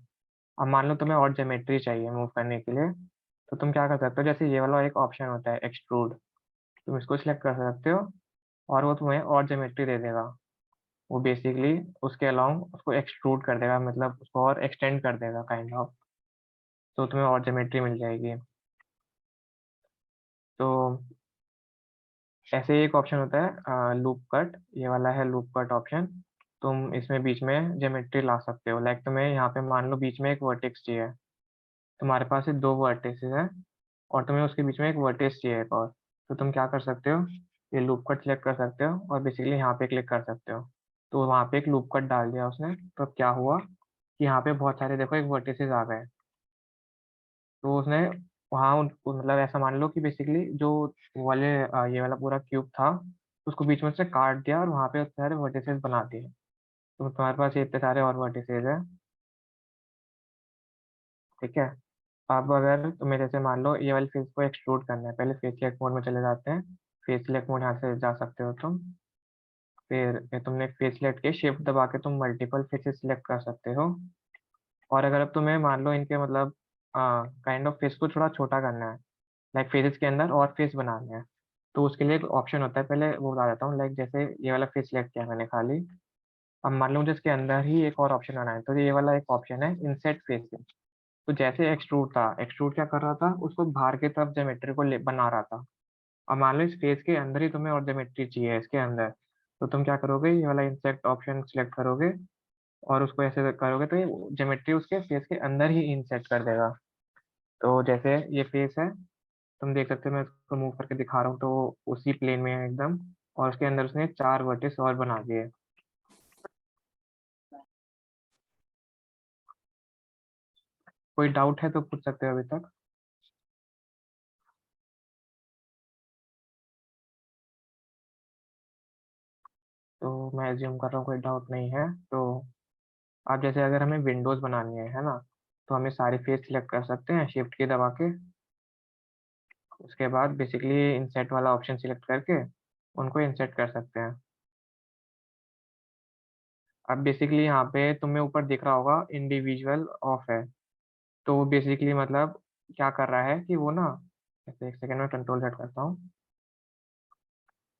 अब मान लो तुम्हें और ज्योमेट्री चाहिए मूव करने के लिए, तो तुम क्या कर सकते हो, जैसे ये वाला एक ऑप्शन होता है एक्सट्रूड, तुम इसको सिलेक्ट कर सकते हो और वो तुम्हें और ज्योमेट्री दे देगा। वो बेसिकली उसके अलाउंग उसको एक्सट्रूड कर देगा, मतलब उसको और एक्सटेंड कर देगा काइंड ऑफ, तो तुम्हें और ज्योमेट्री मिल जाएगी। तो ऐसे ही एक ऑप्शन होता है लूप कट, ये वाला है लूप कट ऑप्शन। तुम इसमें बीच में ज्योमेट्री ला सकते हो, लाइक तुम्हें यहाँ पे मान लो बीच में एक वर्टेक्स चाहिए, तुम्हारे पास ये 2 वर्टेक्सेस हैं और तुम्हें उसके बीच में एक वर्टेक्स चाहिए एक और, तो तुम क्या कर सकते हो, ये लूप कट सिलेक्ट कर सकते हो और बेसिकली यहाँ पे क्लिक कर सकते हो। तो वहाँ पे एक लूप कट डाल दिया उसने, तो अब क्या हुआ कि यहाँ पे बहुत सारे देखो एक वर्टिसेस आ गए। तो उसने वहाँ मतलब ऐसा मान लो कि बेसिकली जो ये वाला पूरा क्यूब था उसको बीच में से काट दिया और वहाँ पे उतने सारे वर्टिसेस बना दिए। तो तुम्हारे पास ये इतने सारे और वर्टिसेस हैं। ठीक है, अब अगर तुम्हें जैसे मान लो ये वाले फेस को एक्सट्रूड करना है, पहले फेस सिलेक्ट मोड में चले जाते हैं। फेस सिलेक्ट मोड यहाँ से जा सकते हो तुम। फिर तुमने फेस सिलेक्ट किया, शिफ्ट दबा के तुम मल्टीपल फेसेस सिलेक्ट कर सकते हो। और अगर अब तुम्हें मान लो इनके मतलब काइंड ऑफ फेस को थोड़ा छोटा करना है, लाइक फेसेस के अंदर और फेस बनाने हैं, तो उसके लिए एक ऑप्शन होता है, पहले वो बता देता हूँ। लाइक जैसे ये वाला फेस सिलेक्ट किया मैंने खाली, अब मान लो मुझे इसके अंदर ही एक और ऑप्शन बनाना है, तो ये वाला एक ऑप्शन है इंसेट फेसिंग। तो जैसे एक्सट्रूड था, एक्सट्रूड क्या कर रहा था, उसको बाहर की तरफ ज्योमेट्री को बना रहा था। अब मान लो इस फेस के अंदर ही तुम्हें और ज्योमेट्री चाहिए इसके अंदर, तो तुम क्या करोगे, ये वाला इंसेक्ट ऑप्शन सिलेक्ट करोगे और उसको ऐसे करोगे तो ये ज्योमेट्री उसके फेस के अंदर ही इंसेट कर देगा। तो जैसे ये फेस है, तुम देख सकते हो, मैं इसको मूव करके दिखा रहा हूँ तो उसी प्लेन में है एकदम, और उसके अंदर उसने 4 वर्टिस और बना दिए। कोई डाउट है तो पूछ सकते हो अभी तक। तो मैं एज्यूम कर रहा हूँ कोई डाउट नहीं है। तो आप जैसे अगर हमें विंडोज बनानी है ना, तो हमें सारी फेस सिलेक्ट कर सकते हैं शिफ्ट की दबा के। उसके बाद बेसिकली इंसेट वाला ऑप्शन सिलेक्ट करके उनको इंसेट कर सकते हैं। अब बेसिकली यहाँ पे तुम्हें ऊपर दिख रहा होगा इंडिविजुअल ऑफ है, तो वो बेसिकली मतलब क्या कर रहा है कि वो ना, जैसे एक सेकंड में कंट्रोल सेट करता हूँ।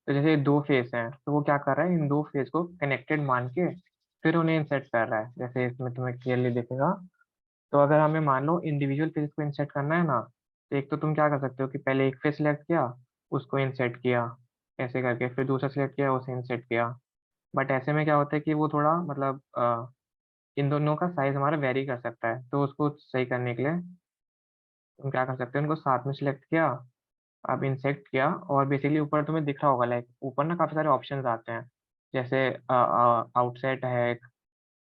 तो जैसे 2 फेस हैं, तो वो क्या कर रहा है, इन 2 फेस को कनेक्टेड मान के फिर उन्हें इंसेट कर रहा है, जैसे इसमें तुम्हें क्लियरली दिखेगा। तो अगर हमें मान लो इंडिविजुअल फेस को इंसेट करना है ना, तो एक तो तुम क्या कर सकते हो कि पहले एक फेस सिलेक्ट किया, उसको इंसेट किया ऐसे करके, फिर दूसरा सिलेक्ट किया, उसे इंसेट किया। बट ऐसे में क्या होता है कि वो थोड़ा मतलब इन दोनों का साइज हमारा वेरी कर सकता है। तो उसको सही करने के लिए तुम क्या कर सकते हो, इनको साथ में सिलेक्ट किया, अब इंसेक्ट किया, और बेसिकली ऊपर तुम्हें दिख रहा होगा, लाइक ऊपर ना काफी सारे ऑप्शंस आते हैं, जैसे आउटसेट है एक,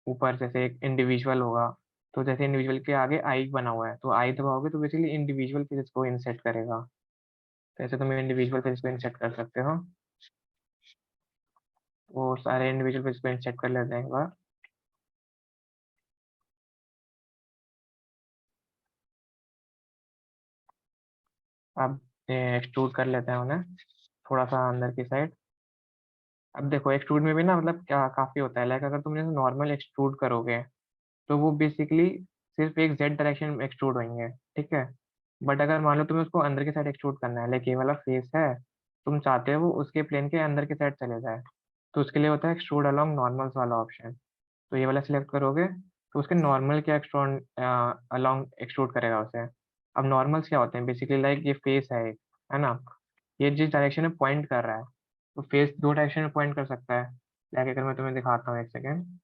ऊपर जैसे एक इंडिविजुअल होगा, तो जैसे इंडिविजुअल के आगे आई बना हुआ है, तो आई दबाओगे तो बेसिकली इंडिविजुअल फिजिक्स को इंसेट करेगा। तो ऐसे तुम इंडिविजुअल फिजिक्स को इंसेट कर सकते हो। वो सारे इंडिविजुअल फिजिक्स को इंसेट कर लेते हैं एक बार। अब एक्सट्रूड कर लेते हैं उन्हें थोड़ा सा अंदर की साइड। अब देखो एक्सट्रूड में भी ना मतलब क्या काफी होता है, लाइक अगर तुम जैसे नॉर्मल एक्सट्रूड करोगे तो वो बेसिकली सिर्फ एक जेड डायरेक्शन में एक्सट्रूड होंगे, ठीक है। बट अगर मान लो तुम्हें उसको अंदर की साइड एक्सट्रूड करना है, लाइक ये वाला फेस है, तुम चाहते हो वो उसके प्लेन के अंदर की साइड चले जाए, तो उसके लिए होता है एक्सट्रूड अलोंग नॉर्मल्स वाला ऑप्शन। तो ये वाला सिलेक्ट करोगे तो उसके नॉर्मल क्या एक्सट्रूड अलोंग एक्सट्रूड करेगा उसे। अब नॉर्मल्स क्या होते हैं, बेसिकली लाइक ये फेस है एक, है ना, ये जिस डायरेक्शन में पॉइंट कर रहा है, तो फेस दो डायरेक्शन में पॉइंट कर सकता है। लाइक अगर मैं तुम्हें दिखाता हूँ, एक सेकेंड।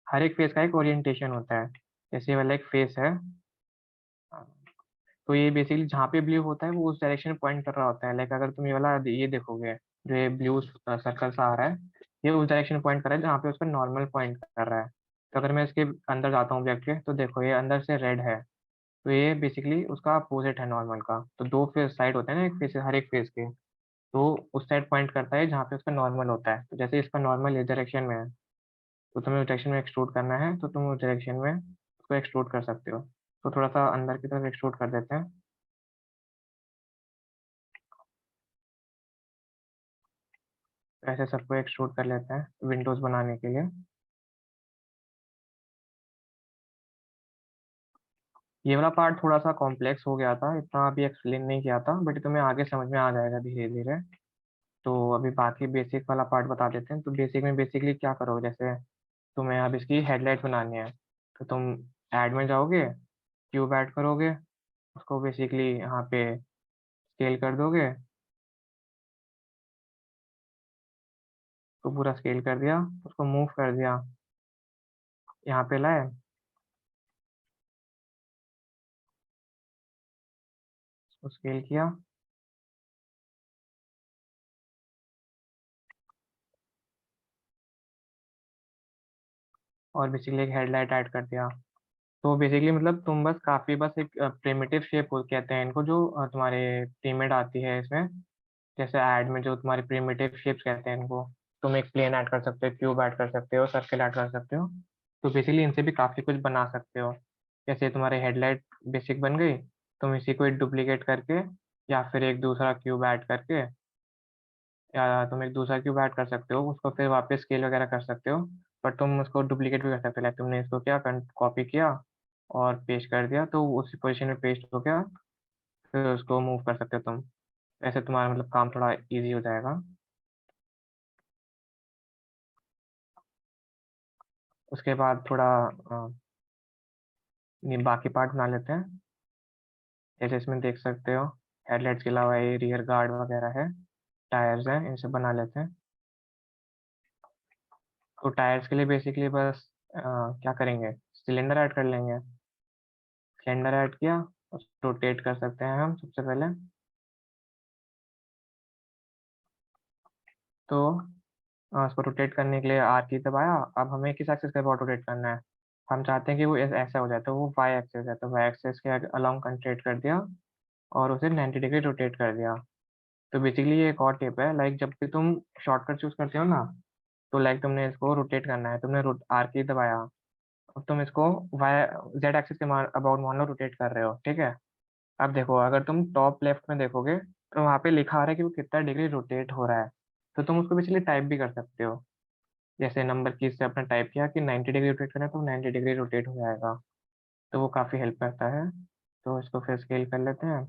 हर एक फेस का एक ओरिएंटेशन होता है, जैसे ये वाला एक फेस है, तो ये बेसिकली जहाँ पे ब्लू होता है वो उस डायरेक्शन में पॉइंट कर रहा होता है। लाइक अगर तुम ये वाला ये देखोगे, जो ये ब्लू सर्कल सा आ रहा है, ये उस डायरेक्शन में पॉइंट कर रहा है जहाँ पे उसका नॉर्मल पॉइंट कर रहा है। तो अगर मैं इसके अंदर जाता हूँ ऑब्जेक्ट के, तो देखो ये अंदर से रेड है, तो ये बेसिकली उसका अपोजिट है नॉर्मल का। तो दो फेस साइड होते हैं ना एक फेस, हर एक फेस के, तो उस साइड पॉइंट करता है जहाँ पे उसका नॉर्मल होता है। तो जैसे इसका नॉर्मल इस डायरेक्शन में है, तो तुम्हें उस डायरेक्शन में एक्सट्रूड करना है, तो तुम उस डायरेक्शन में उसको एक्सट्रूड कर सकते हो। तो थोड़ा सा अंदर की तरफ एक्सट्रूड कर देते हैं। तो ऐसे सबको एक्सट्रूड कर लेते हैं विंडोज बनाने के लिए। ये वाला पार्ट थोड़ा सा कॉम्प्लेक्स हो गया था, इतना अभी एक्सप्लेन नहीं किया था, बट तुम्हें आगे समझ में आ जाएगा धीरे धीरे। तो अभी बाकी बेसिक वाला पार्ट बता देते हैं। तो बेसिक में बेसिकली क्या करोगे, जैसे तुम्हें अब इसकी हेडलाइट बनानी है, तो तुम ऐड में जाओगे, क्यूब ऐड करोगे, उसको बेसिकली यहाँ पे स्केल कर दोगे, तो पूरा स्केल कर दिया, उसको मूव कर दिया, यहाँ पे लाए, उसको स्केल किया, और बेसिकली एक हेडलाइट ऐड कर दिया। तो बेसिकली मतलब तुम बस काफी बस एक प्रिमिटिव शेप कहते हैं इनको, जो तुम्हारे प्रीमेड आती है इसमें, जैसे ऐड में जो तुम्हारे प्रिमिटिव शेप्स कहते हैं इनको, तुम एक प्लेन ऐड कर सकते हो, क्यूब ऐड कर सकते हो, सर्कल ऐड कर सकते हो। तो बेसिकली इनसे भी काफी कुछ बना सकते हो। जैसे तुम्हारे हेडलाइट बेसिक बन गई, तुम इसी को डुप्लीकेट करके, या फिर एक दूसरा क्यूब ऐड करके, या तुम एक दूसरा क्यूब ऐड कर सकते हो, उसको फिर वापस स्केल वगैरह कर सकते हो। पर तुम उसको डुप्लीकेट भी कर सकते हो, लाइक तुमने इसको क्या कॉपी किया और पेस्ट कर दिया, तो उसी पोजीशन में पेस्ट हो गया, फिर उसको मूव कर सकते हो तुम। ऐसे तुम्हारा मतलब काम थोड़ा इजी हो जाएगा। उसके बाद थोड़ा ये बाकी पार्ट बना लेते हैं। जैसे इसमें देख सकते हो, हेडलाइट्स के अलावा ये रियर गार्ड वगैरह है, टायर्स हैं, इनसे बना लेते हैं। तो टायर्स के लिए बेसिकली बस क्या करेंगे, सिलेंडर ऐड कर लेंगे। सिलेंडर ऐड किया, उसको रोटेट कर सकते हैं हम सबसे पहले। तो उसको रोटेट करने के लिए आर की दबाया। अब हमें किस एक्सिस के अबाउट रोटेट करना है, हम चाहते हैं कि वो ऐसा हो जाए, तो वो वाई एक्सिस है, तो वाई एक्सिस के अलोंग कंट्रेट कर दिया, और उसे 90 डिग्री रोटेट कर दिया। तो बेसिकली ये एक और टिप है, लाइक जब भी तुम शॉर्टकट चूज करते हो ना, तो लाइक तुमने इसको रोटेट करना है, तुमने आर की दबाया, अब तुम इसको वाई जेड एक्सिस के अबाउट मान लो रोटेट कर रहे हो, ठीक है। अब देखो अगर तुम टॉप लेफ्ट में देखोगे, तो वहाँ पे लिखा आ रहा है कि वो कितना डिग्री रोटेट हो रहा है। तो तुम उसको बेसिकली टाइप भी कर सकते हो, जैसे नंबर की से अपना टाइप किया कि 90 डिग्री रोटेट करना है, तो 90 डिग्री रोटेट हो जाएगा। तो वो काफ़ी हेल्प करता है। तो इसको फिर स्केल कर लेते हैं।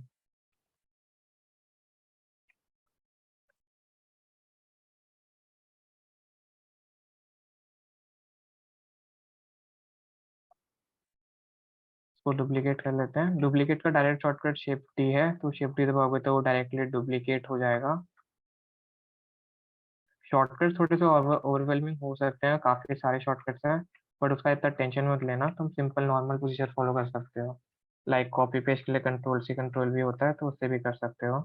इसको डुप्लीकेट कर लेते हैं। डुप्लीकेट का डायरेक्ट शॉर्टकट शिफ्ट डी है, तो शिफ्ट डी दबाओगे तो वो डायरेक्टली डुप्लीकेट हो जाएगा। शॉर्टकट्स थोड़े से ओवरवेलमिंग हो सकते हैं, काफ़ी सारे शॉर्टकट्स हैं, बट उसका इतना टेंशन मत लेना, तुम सिंपल नॉर्मल प्रोसीजर फॉलो कर सकते हो। लाइक कॉपी पेस्ट के लिए कंट्रोल सी कंट्रोल भी होता है, तो उससे भी कर सकते हो।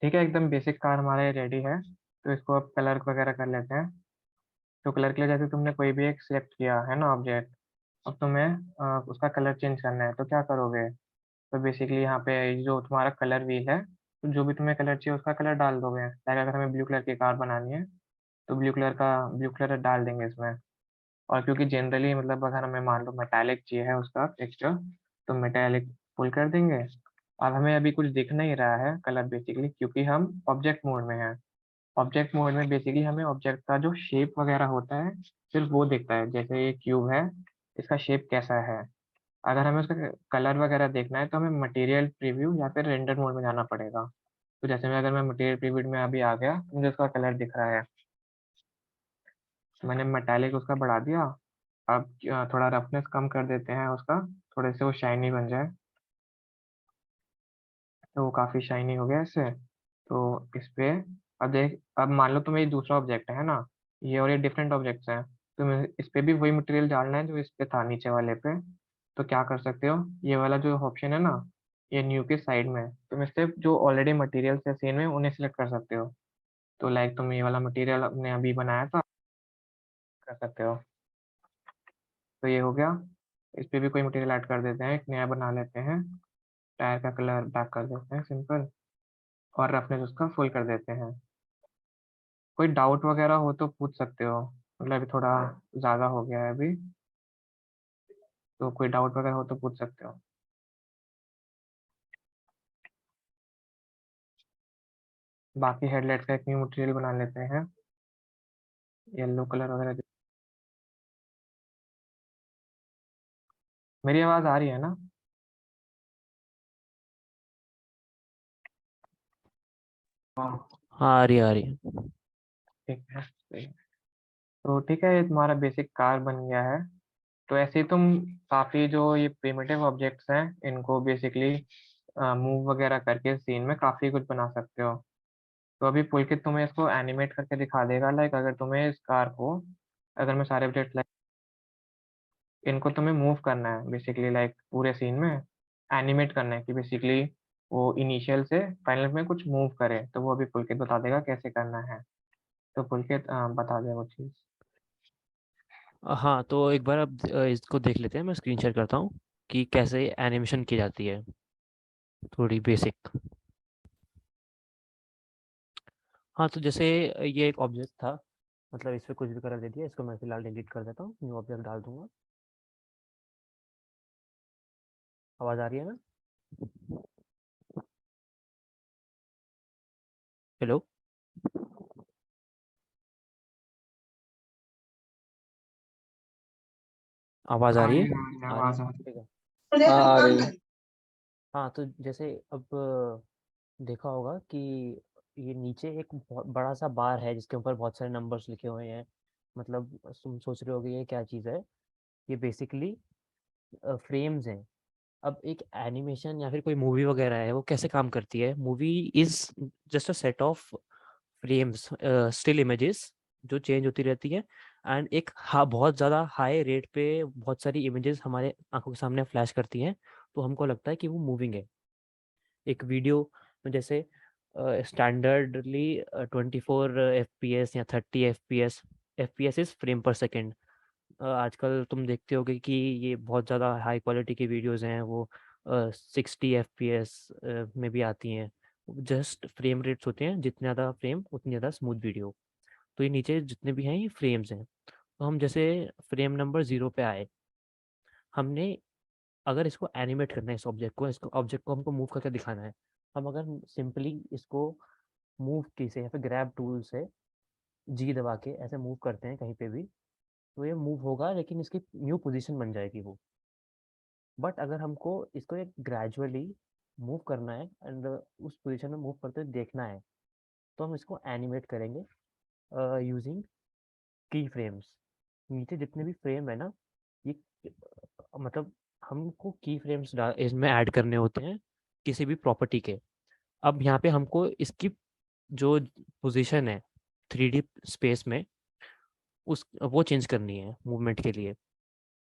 ठीक है, एकदम बेसिक कार हमारे रेडी है, तो इसको अब कलर वगैरह कर लेते हैं। तो कलर के लिए जैसे तुमने कोई भी एक सिलेक्ट किया है ना ऑब्जेक्ट, अब तुम्हें उसका कलर चेंज करना है, तो क्या करोगे? तो बेसिकली यहाँ पे जो तुम्हारा कलर व्हील है, तो जो भी तुम्हें कलर चाहिए उसका कलर डाल दोगे। लाइक अगर हमें ब्लू कलर की कार बनानी है, तो ब्लू कलर डाल देंगे इसमें। और क्योंकि जनरली मतलब अगर हमें मान लो मेटालिक चाहिए है उसका टेक्सचर, तो मेटालिक फुल कर देंगे। अब हमें अभी कुछ दिख नहीं रहा है कलर बेसिकली, क्योंकि हम ऑब्जेक्ट मोड में हैं। ऑब्जेक्ट मोड में बेसिकली हमें ऑब्जेक्ट का जो शेप वगैरह होता है सिर्फ वो दिखता है, जैसे ये क्यूब है, इसका शेप कैसा है। अगर हमें उसका कलर वगैरह देखना है, तो हमें मटेरियल प्रीव्यू या फिर रेंडर मोड में जाना पड़ेगा। तो जैसे मैं अगर मैं मटेरियल प्रीव्यू में अभी आ गया, तो मुझे उसका कलर दिख रहा है। मैंने मेटालिक उसका बढ़ा दिया। अब थोड़ा रफनेस कम कर देते हैं उसका, थोड़े से वो शाइनी बन जाए। तो वो काफ़ी शाइनी हो गया इससे। तो इस पे अब देख, अब मान लो तुम्हें ये दूसरा ऑब्जेक्ट है ना, ये और ये डिफरेंट ऑब्जेक्ट्स हैं, तुम्हें इस पे भी वही मटेरियल डालना है जो इस पे था नीचे वाले पे। तो क्या कर सकते हो, ये वाला जो ऑप्शन है ना, ये न्यू के साइड में, तुम इससे जो ऑलरेडी मटेरियल है सीन में उन्हें सिलेक्ट कर सकते हो। तो लाइक तुम ये वाला मटेरियल अपने अभी बनाया था, कर सकते हो। तो ये हो गया। इस पे भी कोई मटेरियल ऐड कर देते हैं, एक नया बना लेते हैं। टायर का कलर ब्लैक कर देते हैं सिंपल, और रफनेस उसका फुल कर देते हैं। कोई डाउट वगैरह हो तो पूछ सकते हो, मतलब अभी थोड़ा ज़्यादा हो गया है अभी, तो कोई डाउट वगैरह हो तो पूछ सकते हो। बाकी हेडलाइट्स का एक न्यू मटेरियल बना लेते हैं, येलो कलर वगैरह। मेरी आवाज़ आ रही है ना? हाँ, हाँ आ रही है, आ रही है। ठीक है, सही है। तो ठीक है, ये तुम्हारा बेसिक कार बन गया है। तो ऐसे ही तुम काफ़ी जो ये प्रिमिटिव ऑब्जेक्ट्स हैं, इनको बेसिकली मूव वगैरह करके सीन में काफ़ी कुछ बना सकते हो। तो अभी पुलकित तुम्हें इसको एनिमेट करके दिखा देगा। लाइक अगर तुम्हें इस कार को, अगर मैं सारे ऑब्जेक्ट लाइक इनको तुम्हें मूव करना है बेसिकली, लाइक पूरे सीन में एनिमेट करना है कि बेसिकली वो इनिशियल से फाइनल में कुछ मूव करे, तो वो अभी पुलकित बता देगा कैसे करना है। तो पुलकित बता दे वो चीज़। हाँ तो एक बार अब इसको देख लेते हैं, मैं स्क्रीन शेयर करता हूँ कि कैसे एनिमेशन की जाती है, थोड़ी बेसिक। हाँ तो जैसे ये एक ऑब्जेक्ट था, मतलब इस पे कुछ भी कलर दे दिया, इसको मैं फिलहाल डिलीट कर देता हूँ, न्यू ऑब्जेक्ट डाल दूंगा। आवाज़ आ रही है ना? हेलो, आवाज़ आ आ रही रही है? है, आ रही है, आ रही है, आवाज़ आ रही ठीक है। हाँ आ रही है। हाँ तो जैसे अब देखा होगा कि ये नीचे एक बहुत बड़ा सा बार है जिसके ऊपर बहुत सारे नंबर्स लिखे हुए हैं। मतलब तुम सोच रहे होगे ये क्या चीज़ है। ये बेसिकली फ्रेम्स हैं। अब एक एनिमेशन या फिर कोई मूवी वगैरह है, वो कैसे काम करती है? Movie is just a set of frames, still images जो चेंज होती रहती है। एंड एक बहुत ज़्यादा हाई रेट पे बहुत सारी इमेजेस हमारे आंखों के सामने फ्लैश करती हैं, तो हमको लगता है कि वो मूविंग है। एक वीडियो में जैसे स्टैंडर्डली 24 FPS या 30 FPS, FPS इज फ्रेम पर सेकेंड। आजकल तुम देखते होगे कि ये बहुत ज़्यादा हाई क्वालिटी की वीडियोस हैं, वो 60 FPS में भी आती हैं। जस्ट फ्रेम रेट्स होते हैं, जितने ज़्यादा फ्रेम उतनी ज़्यादा स्मूथ वीडियो। तो ये नीचे जितने भी हैं ये फ्रेम्स हैं। तो हम जैसे फ्रेम नंबर 0 पे आए, हमने अगर इसको एनिमेट करना है, इस ऑब्जेक्ट को, इसको ऑब्जेक्ट को हमको मूव करके दिखाना है। हम अगर सिंपली इसको मूव की से या फिर ग्रैब टूल से जी दबा के ऐसे मूव करते हैं कहीं पे भी, तो ये मूव होगा, लेकिन इसकी न्यू पोजीशन बन जाएगी वो। बट अगर हमको इसको एक ग्रेजुअली मूव करना है एंड उस पोजीशन में मूव करते हुए देखना है, तो हम इसको एनिमेट करेंगे यूजिंग की फ्रेम्स। नीचे जितने भी फ्रेम है ना, ये मतलब हमको की फ्रेम्स इसमें ऐड करने होते हैं किसी भी प्रॉपर्टी के। अब यहाँ पे हमको इसकी जो पोजीशन है 3D स्पेस में वो चेंज करनी है मूवमेंट के लिए।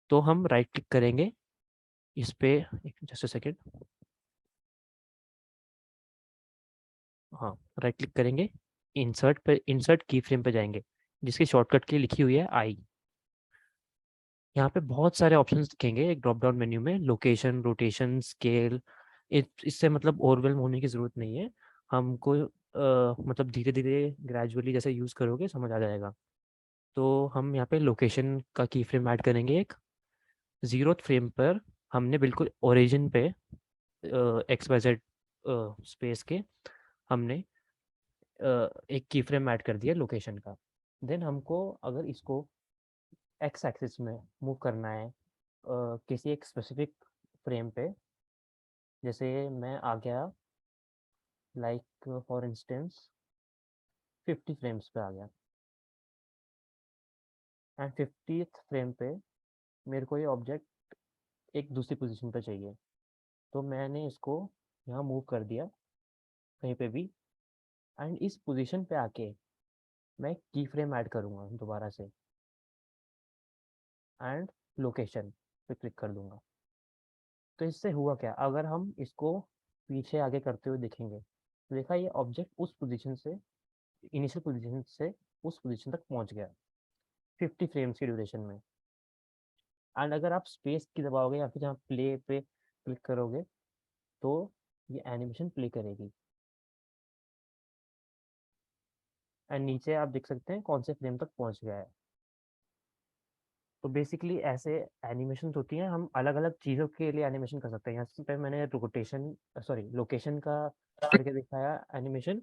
तो हम राइट क्लिक करेंगे इस पे, जस्ट अ सेकेंड, हाँ राइट क्लिक करेंगे, इंसर्ट की फ्रेम पे जाएंगे जिसकी शॉर्टकट की लिखी हुई है आई। यहाँ पे बहुत सारे ऑप्शंस दिखेंगे एक ड्रॉप डाउन मेन्यू में, लोकेशन, रोटेशन, स्केल। इससे मतलब ओवरवेल्म होने की ज़रूरत नहीं है हमको, मतलब धीरे धीरे ग्रेजुअली जैसे यूज़ करोगे समझ आ जाएगा। तो हम यहाँ पे लोकेशन का की फ्रेम ऐड करेंगे एक 0th फ्रेम पर। हमने बिल्कुल ओरिजिन पे एक्स वाई जेड स्पेस के हमने एक की फ्रेम ऐड कर दिया लोकेशन का। देन हमको अगर इसको एक्स एक्सिस में मूव करना है किसी एक स्पेसिफिक फ्रेम पे, जैसे मैं आ गया लाइक फॉर इंस्टेंस 50 फ्रेम्स पे आ गया, एंड 50th फ्रेम पे मेरे को ये ऑब्जेक्ट एक दूसरी पोजीशन पे चाहिए। तो मैंने इसको यहाँ मूव कर दिया कहीं पे भी, एंड इस पोजीशन पे आके मैं की फ्रेम ऐड करूँगा दोबारा से, एंड लोकेशन पे क्लिक कर दूंगा। तो इससे हुआ क्या, अगर हम इसको पीछे आगे करते हुए देखेंगे तो देखा ये ऑब्जेक्ट उस पोजीशन से, इनिशियल पोजीशन से उस पोजीशन तक पहुंच गया 50 फ्रेम्स की ड्यूरेशन में। एंड अगर आप स्पेस की दबाओगे या फिर जहाँ प्ले पे क्लिक करोगे तो ये एनिमेशन प्ले करेगी, एंड नीचे आप देख सकते हैं कौन से फ्रेम तक पहुंच गया है। तो बेसिकली ऐसे एनिमेशन होती हैं, हम अलग अलग चीज़ों के लिए एनिमेशन कर सकते हैं। यहाँ पे मैंने रोटेशन, सॉरी लोकेशन का करके दिखाया एनिमेशन।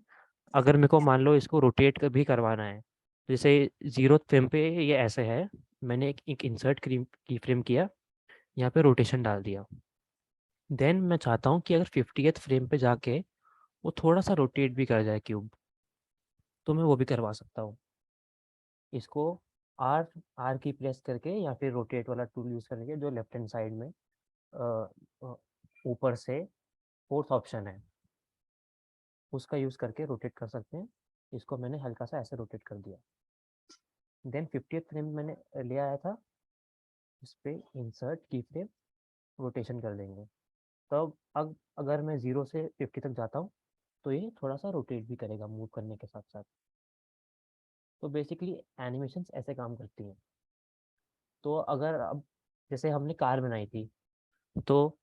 अगर मेरे को मान लो इसको रोटेट भी करवाना है, जैसे 0th फ्रेम पे ये ऐसे है, मैंने एक इंसर्ट की फ्रेम किया, यहाँ पे रोटेशन डाल दिया। देन मैं चाहता हूँ कि अगर 50th फ्रेम पे जाके वो थोड़ा सा रोटेट भी कर जाए क्यूब, तो मैं वो भी करवा सकता हूँ। इसको आर आर की प्रेस करके या फिर रोटेट वाला टूल यूज़ करके, जो लेफ्ट हैंड साइड में ऊपर से 4th ऑप्शन है उसका यूज़ करके रोटेट कर सकते हैं। इसको मैंने हल्का सा ऐसे रोटेट कर दिया। देन 50th फ्रेम मैंने ले आया था, इस पर इंसर्ट की फ्रेम, रोटेशन कर देंगे। तब अगर मैं 0 से 50 तक जाता हूँ तो ये थोड़ा सा रोटेट भी करेगा मूव करने के साथ साथ। तो बेसिकली एनिमेशंस ऐसे काम करती हैं। तो अगर अब जैसे हमने कार बनाई थी, तो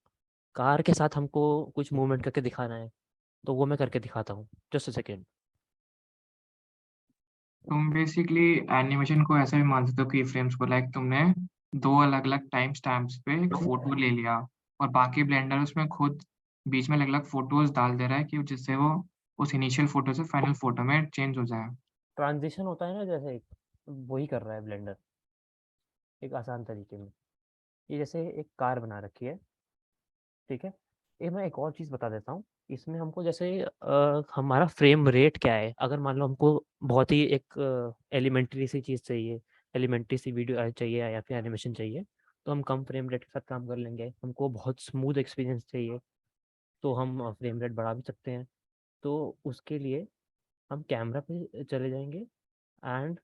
कार के साथ हमको कुछ मूवमेंट करके दिखाना है, तो वो मैं करके दिखाता हूँ, जस्ट अ सेकेंड। तुम बेसिकली एनिमेशन को ऐसे भी मान सकते हो की फ्रेम्स को, लाइक तुमने दो अलग अलग टाइम स्टैम्प्स पे एक फोटो ले लिया और बाकी ब्लेंडर उसमें खुद बीच में अलग अलग फोटोज डाल दे रहा है कि जिससे वो उस इनिशियल फोटो से फाइनल फोटो में चेंज हो जाए। ट्रांजिशन होता है ना, जैसे वही कर रहा है ब्लेंडर एक आसान तरीके में। ये जैसे एक कार बना रखी है, ठीक है। ये मैं एक और चीज़ बता देता हूँ, इसमें हमको जैसे हमारा फ्रेम रेट क्या है। अगर मान लो हमको बहुत ही एक एलिमेंट्री सी चीज़ चाहिए, एलिमेंट्री सी वीडियो चाहिए या फिर एनिमेशन चाहिए, तो हम कम फ्रेम रेट के साथ काम कर लेंगे। हमको बहुत स्मूथ एक्सपीरियंस चाहिए तो हम फ्रेम रेट बढ़ा भी सकते हैं। तो उसके लिए हम कैमरा पे चले जाएंगे, एंड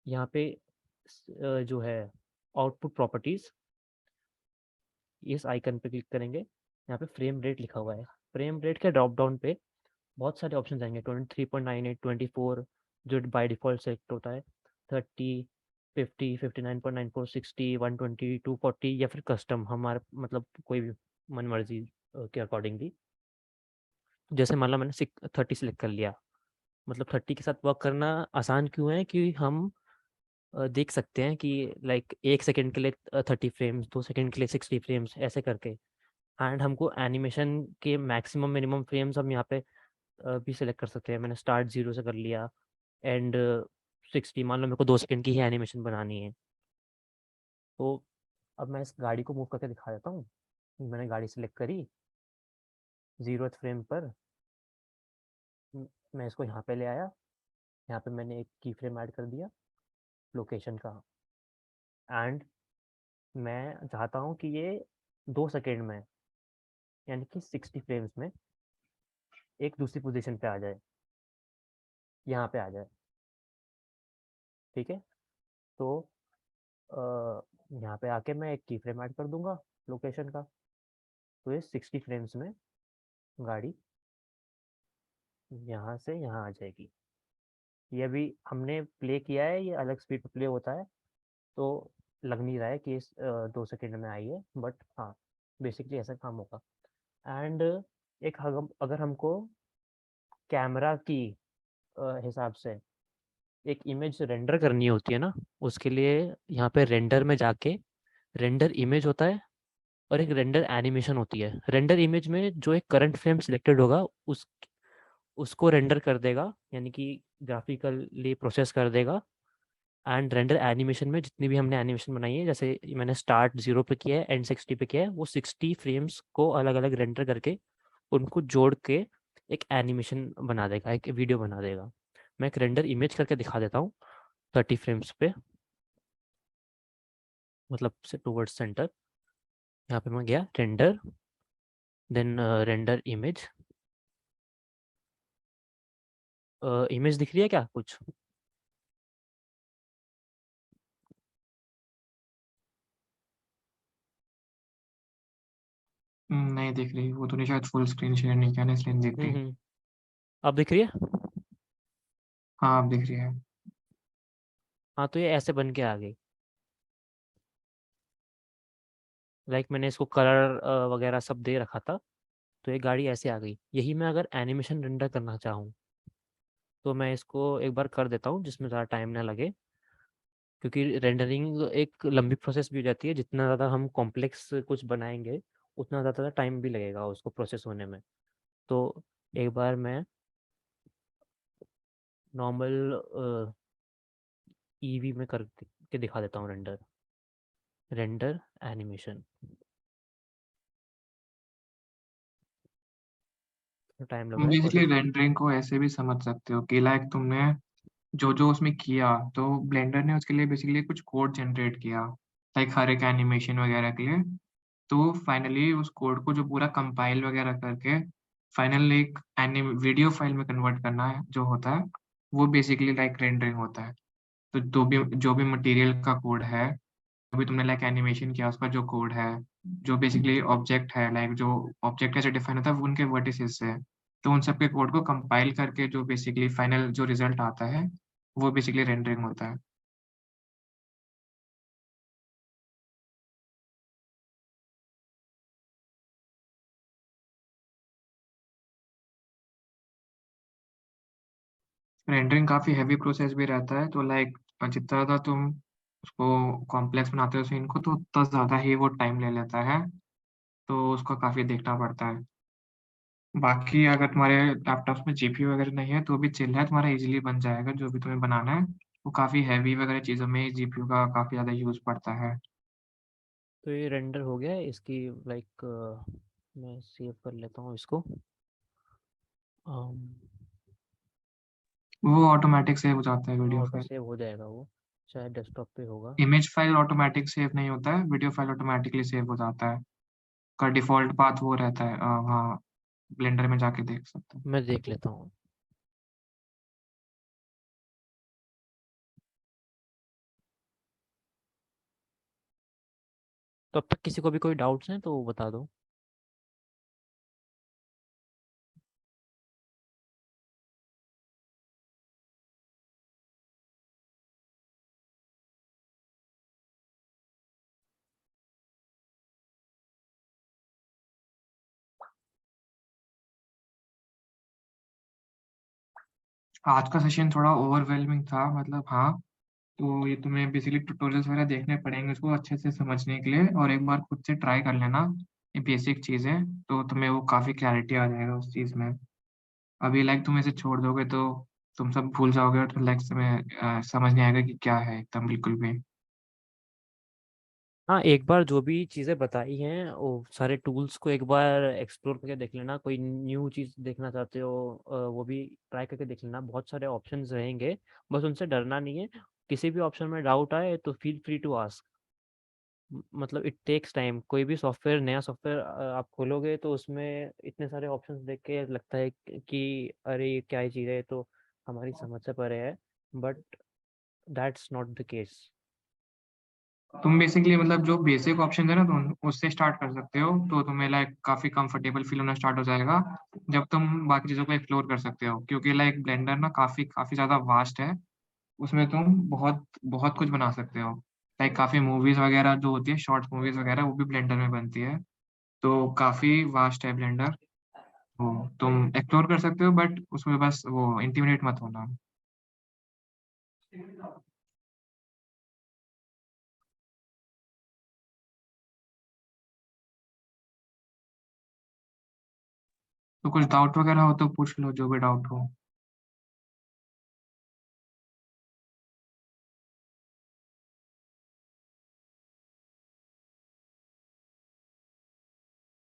यहाँ पे जो है आउटपुट प्रॉपर्टीज़, इस आइकन पे क्लिक करेंगे, यहाँ पे फ्रेम रेट लिखा हुआ है। फ्रेम रेट के ड्रॉप डाउन पे बहुत सारे ऑप्शन आएंगे, 23.98, 24 जो बाय डिफ़ॉल्ट सेलेक्ट होता है, 30, 50, 59.94, 60, 120, 240, या फिर कस्टम हमारे मतलब कोई भी मन मर्जी के अकॉर्डिंगली। जैसे मान लो मैंने 30 सेलेक्ट कर लिया, मतलब 30 के साथ वर्क करना आसान क्यों है कि हम देख सकते हैं कि लाइक 1 सेकंड के लिए 30 फ्रेम्स, 2 सेकंड के लिए 60 फ्रेम्स ऐसे करके। एंड हमको एनिमेशन के मैक्सिमम मिनिमम फ्रेम्स हम यहाँ पे भी सिलेक्ट कर सकते हैं। मैंने स्टार्ट 0 से कर लिया, एंड 60, मान लो मेरे को 2 सेकंड की ही एनिमेशन बनानी है। तो अब मैं इस गाड़ी को मूव करके दिखा देता हूँ। मैंने गाड़ी सेलेक्ट करी 0th फ्रेम पर, मैं इसको यहाँ पे ले आया, यहाँ पे मैंने एक की फ्रेम ऐड कर दिया लोकेशन का, एंड मैं चाहता हूँ कि ये 2 सेकंड में, यानी कि 60 फ्रेम्स में एक दूसरी पोजीशन पे आ जाए, यहाँ पे आ जाए। ठीक है? तो यहाँ पे आके मैं एक की फ्रेम ऐड कर दूंगा लोकेशन का, तो ये 60 फ्रेम्स में गाड़ी यहाँ से यहाँ आ जाएगी। ये अभी हमने प्ले किया है, ये अलग स्पीड पे प्ले होता है, तो लग नहीं रहा है कि इस 2 सेकंड में आई है, बट हाँ, बेसिकली ऐसा काम होगा। एंड एक अगर हमको कैमरा की हिसाब से एक इमेज रेंडर करनी होती है ना, उसके लिए यहाँ पे रेंडर में जाके रेंडर इमेज होता है और एक रेंडर एनिमेशन होती है। रेंडर इमेज में जो एक करंट फ्रेम सिलेक्टेड होगा उसको रेंडर कर देगा, यानी कि ग्राफिकली प्रोसेस कर देगा। एंड रेंडर एनिमेशन में जितनी भी हमने एनिमेशन बनाई है, जैसे मैंने स्टार्ट 0 पे किया है, एंड 60 पे किया है, वो 60 फ्रेम्स को अलग अलग रेंडर करके उनको जोड़ के एक एनिमेशन बना देगा, एक वीडियो बना देगा। मैं एक रेंडर इमेज करके दिखा देता हूँ 30 फ्रेम्स पे, मतलब से टूवर्ड्स सेंटर। यहाँ पे मैं गया render, then render image. Image दिख रही है क्या कुछ? नहीं दिख रही, वो तूने शायद फुल स्क्रीन शेयर नहीं किया ना, इसलिए नहीं दिख रही। अब दिख रही है? हाँ अब दिख रही है। हाँ, तो ये ऐसे बन के आ गई। लाइक मैंने इसको कलर वगैरह सब दे रखा था, तो ये गाड़ी ऐसे आ गई। यही मैं अगर एनिमेशन रेंडर करना चाहूँ तो मैं इसको एक बार कर देता हूँ, जिसमें ज़्यादा टाइम ना लगे, क्योंकि रेंडरिंग एक लंबी प्रोसेस भी हो जाती है। जितना ज़्यादा हम कॉम्प्लेक्स कुछ बनाएंगे उतना ज़्यादा टाइम भी लगेगा उसको प्रोसेस होने में। तो एक बार मैं नॉर्मल ईवी में करके दिखा देता हूँ रेंडर, रेंडर एनिमेशन। टाइम लग तुम रहा है बेसिकली प्रोसेस। रेंडरिंग को ऐसे भी समझ सकते हो कि लाइक तुमने जो जो उसमें किया, तो ब्लेंडर ने उसके लिए बेसिकली कुछ कोड जनरेट किया, लाइक हर एक एनिमेशन वगैरह के लिए। तो फाइनली उस कोड को जो पूरा कंपाइल वगैरह करके फाइनल एक वीडियो फाइल में कन्वर्ट करना है जो होता है, वो बेसिकली लाइक रेंडरिंग होता है। तो जो भी मटेरियल का कोड है, अभी तुमने लाइक एनिमेशन किया उसका जो कोड है, जो बेसिकली ऑब्जेक्ट है, लाइक जो ऑब्जेक्ट कैसे डिफाइन होता है वो उनके वर्टिसेस से, तो उन सबके कोड को कंपाइल करके जो बेसिकली फाइनल जो रिजल्ट आता है, वो बेसिकली रेंडरिंग होता है। रेंडरिंग काफ़ी हैवी प्रोसेस भी रहता है, तो लाइक जितना ज़्यादा तुम उसको कॉम्प्लेक्स बनाते हो सीन को, तो उतना ज़्यादा ही वो टाइम ले लेता है, तो उसको काफ़ी देखना पड़ता है। बाकी अगर तुम्हारे लैपटॉप में जीपीयू वगैरह नहीं है तो भी चिल है, तुम्हारा इजीली बन जाएगा जो भी तुम्हें बनाना है। वो काफ़ी हैवी वगैरह चीज़ों में जीपीयू का काफ़ी ज़्यादा यूज़ पड़ता है। तो ये रेंडर हो गया है इसकी। लाइक मैं सेव कर लेता हूँ इसको। वो ऑटोमेटिक सेव हो जाता है वीडियो ऑटो फाइल। सेव हो जाएगा वो, शायद डेस्कटॉप पे होगा। इमेज फाइल ऑटोमेटिक सेव नहीं होता है, वीडियो फाइल ऑटोमेटिकली सेव हो जाता है। का डिफ़ॉल्ट पाथ वो रहता है, हाँ, ब्लेंडर में जाके देख सकते हो। मैं देख लेता हूँ। तो अब तक किसी को भी कोई डाउट्स हैं तो बता दो। आज का सेशन थोड़ा ओवरवेलमिंग था, मतलब हाँ। तो ये तुम्हें बेसिकली ट्यूटोरियल्स वगैरह देखने पड़ेंगे उसको अच्छे से समझने के लिए, और एक बार खुद से ट्राई कर लेना ये बेसिक चीज़ें, तो तुम्हें वो काफ़ी क्लैरिटी आ जाएगा उस चीज़ में। अभी लाइक तुम इसे छोड़ दोगे तो तुम सब भूल जाओगे, और लाइक समझ नहीं आएगा कि क्या है एकदम बिल्कुल भी। हाँ, एक बार जो भी चीज़ें बताई हैं वो सारे टूल्स को एक बार एक्सप्लोर करके देख लेना। कोई न्यू चीज़ देखना चाहते हो वो भी ट्राई करके देख लेना। बहुत सारे ऑप्शंस रहेंगे, बस उनसे डरना नहीं है। किसी भी ऑप्शन में डाउट आए तो फील फ्री टू आस्क। मतलब इट टेक्स टाइम। कोई भी सॉफ्टवेयर, नया सॉफ्टवेयर आप खोलोगे तो उसमें इतने सारे ऑप्शंस देख के लगता है कि अरे ये क्या ही चीज़ है, ये तो हमारी समझ से परे है, but that's not the case. तुम बेसिकली मतलब जो बेसिक ऑप्शन है ना, तुम उससे स्टार्ट कर सकते हो, तो तुम्हें लाइक काफी कंफर्टेबल फील होना स्टार्ट हो जाएगा जब तुम बाकी चीजों को एक्सप्लोर कर सकते हो, क्योंकि लाइक ब्लेंडर ना काफी काफी ज्यादा वास्ट है। उसमें तुम बहुत बहुत कुछ बना सकते हो। लाइक काफी मूवीज वगैरह जो होती है, शॉर्ट मूवीज वगैरह, वो भी ब्लेंडर में बनती है। तो काफी वास्ट है ब्लेंडर। तो तुम एक्सप्लोर कर सकते हो, बट उसमें बस वो इंटिमिडेट मत होना। तो कुछ डाउट वगैरह हो तो पूछ लो, जो भी डाउट हो।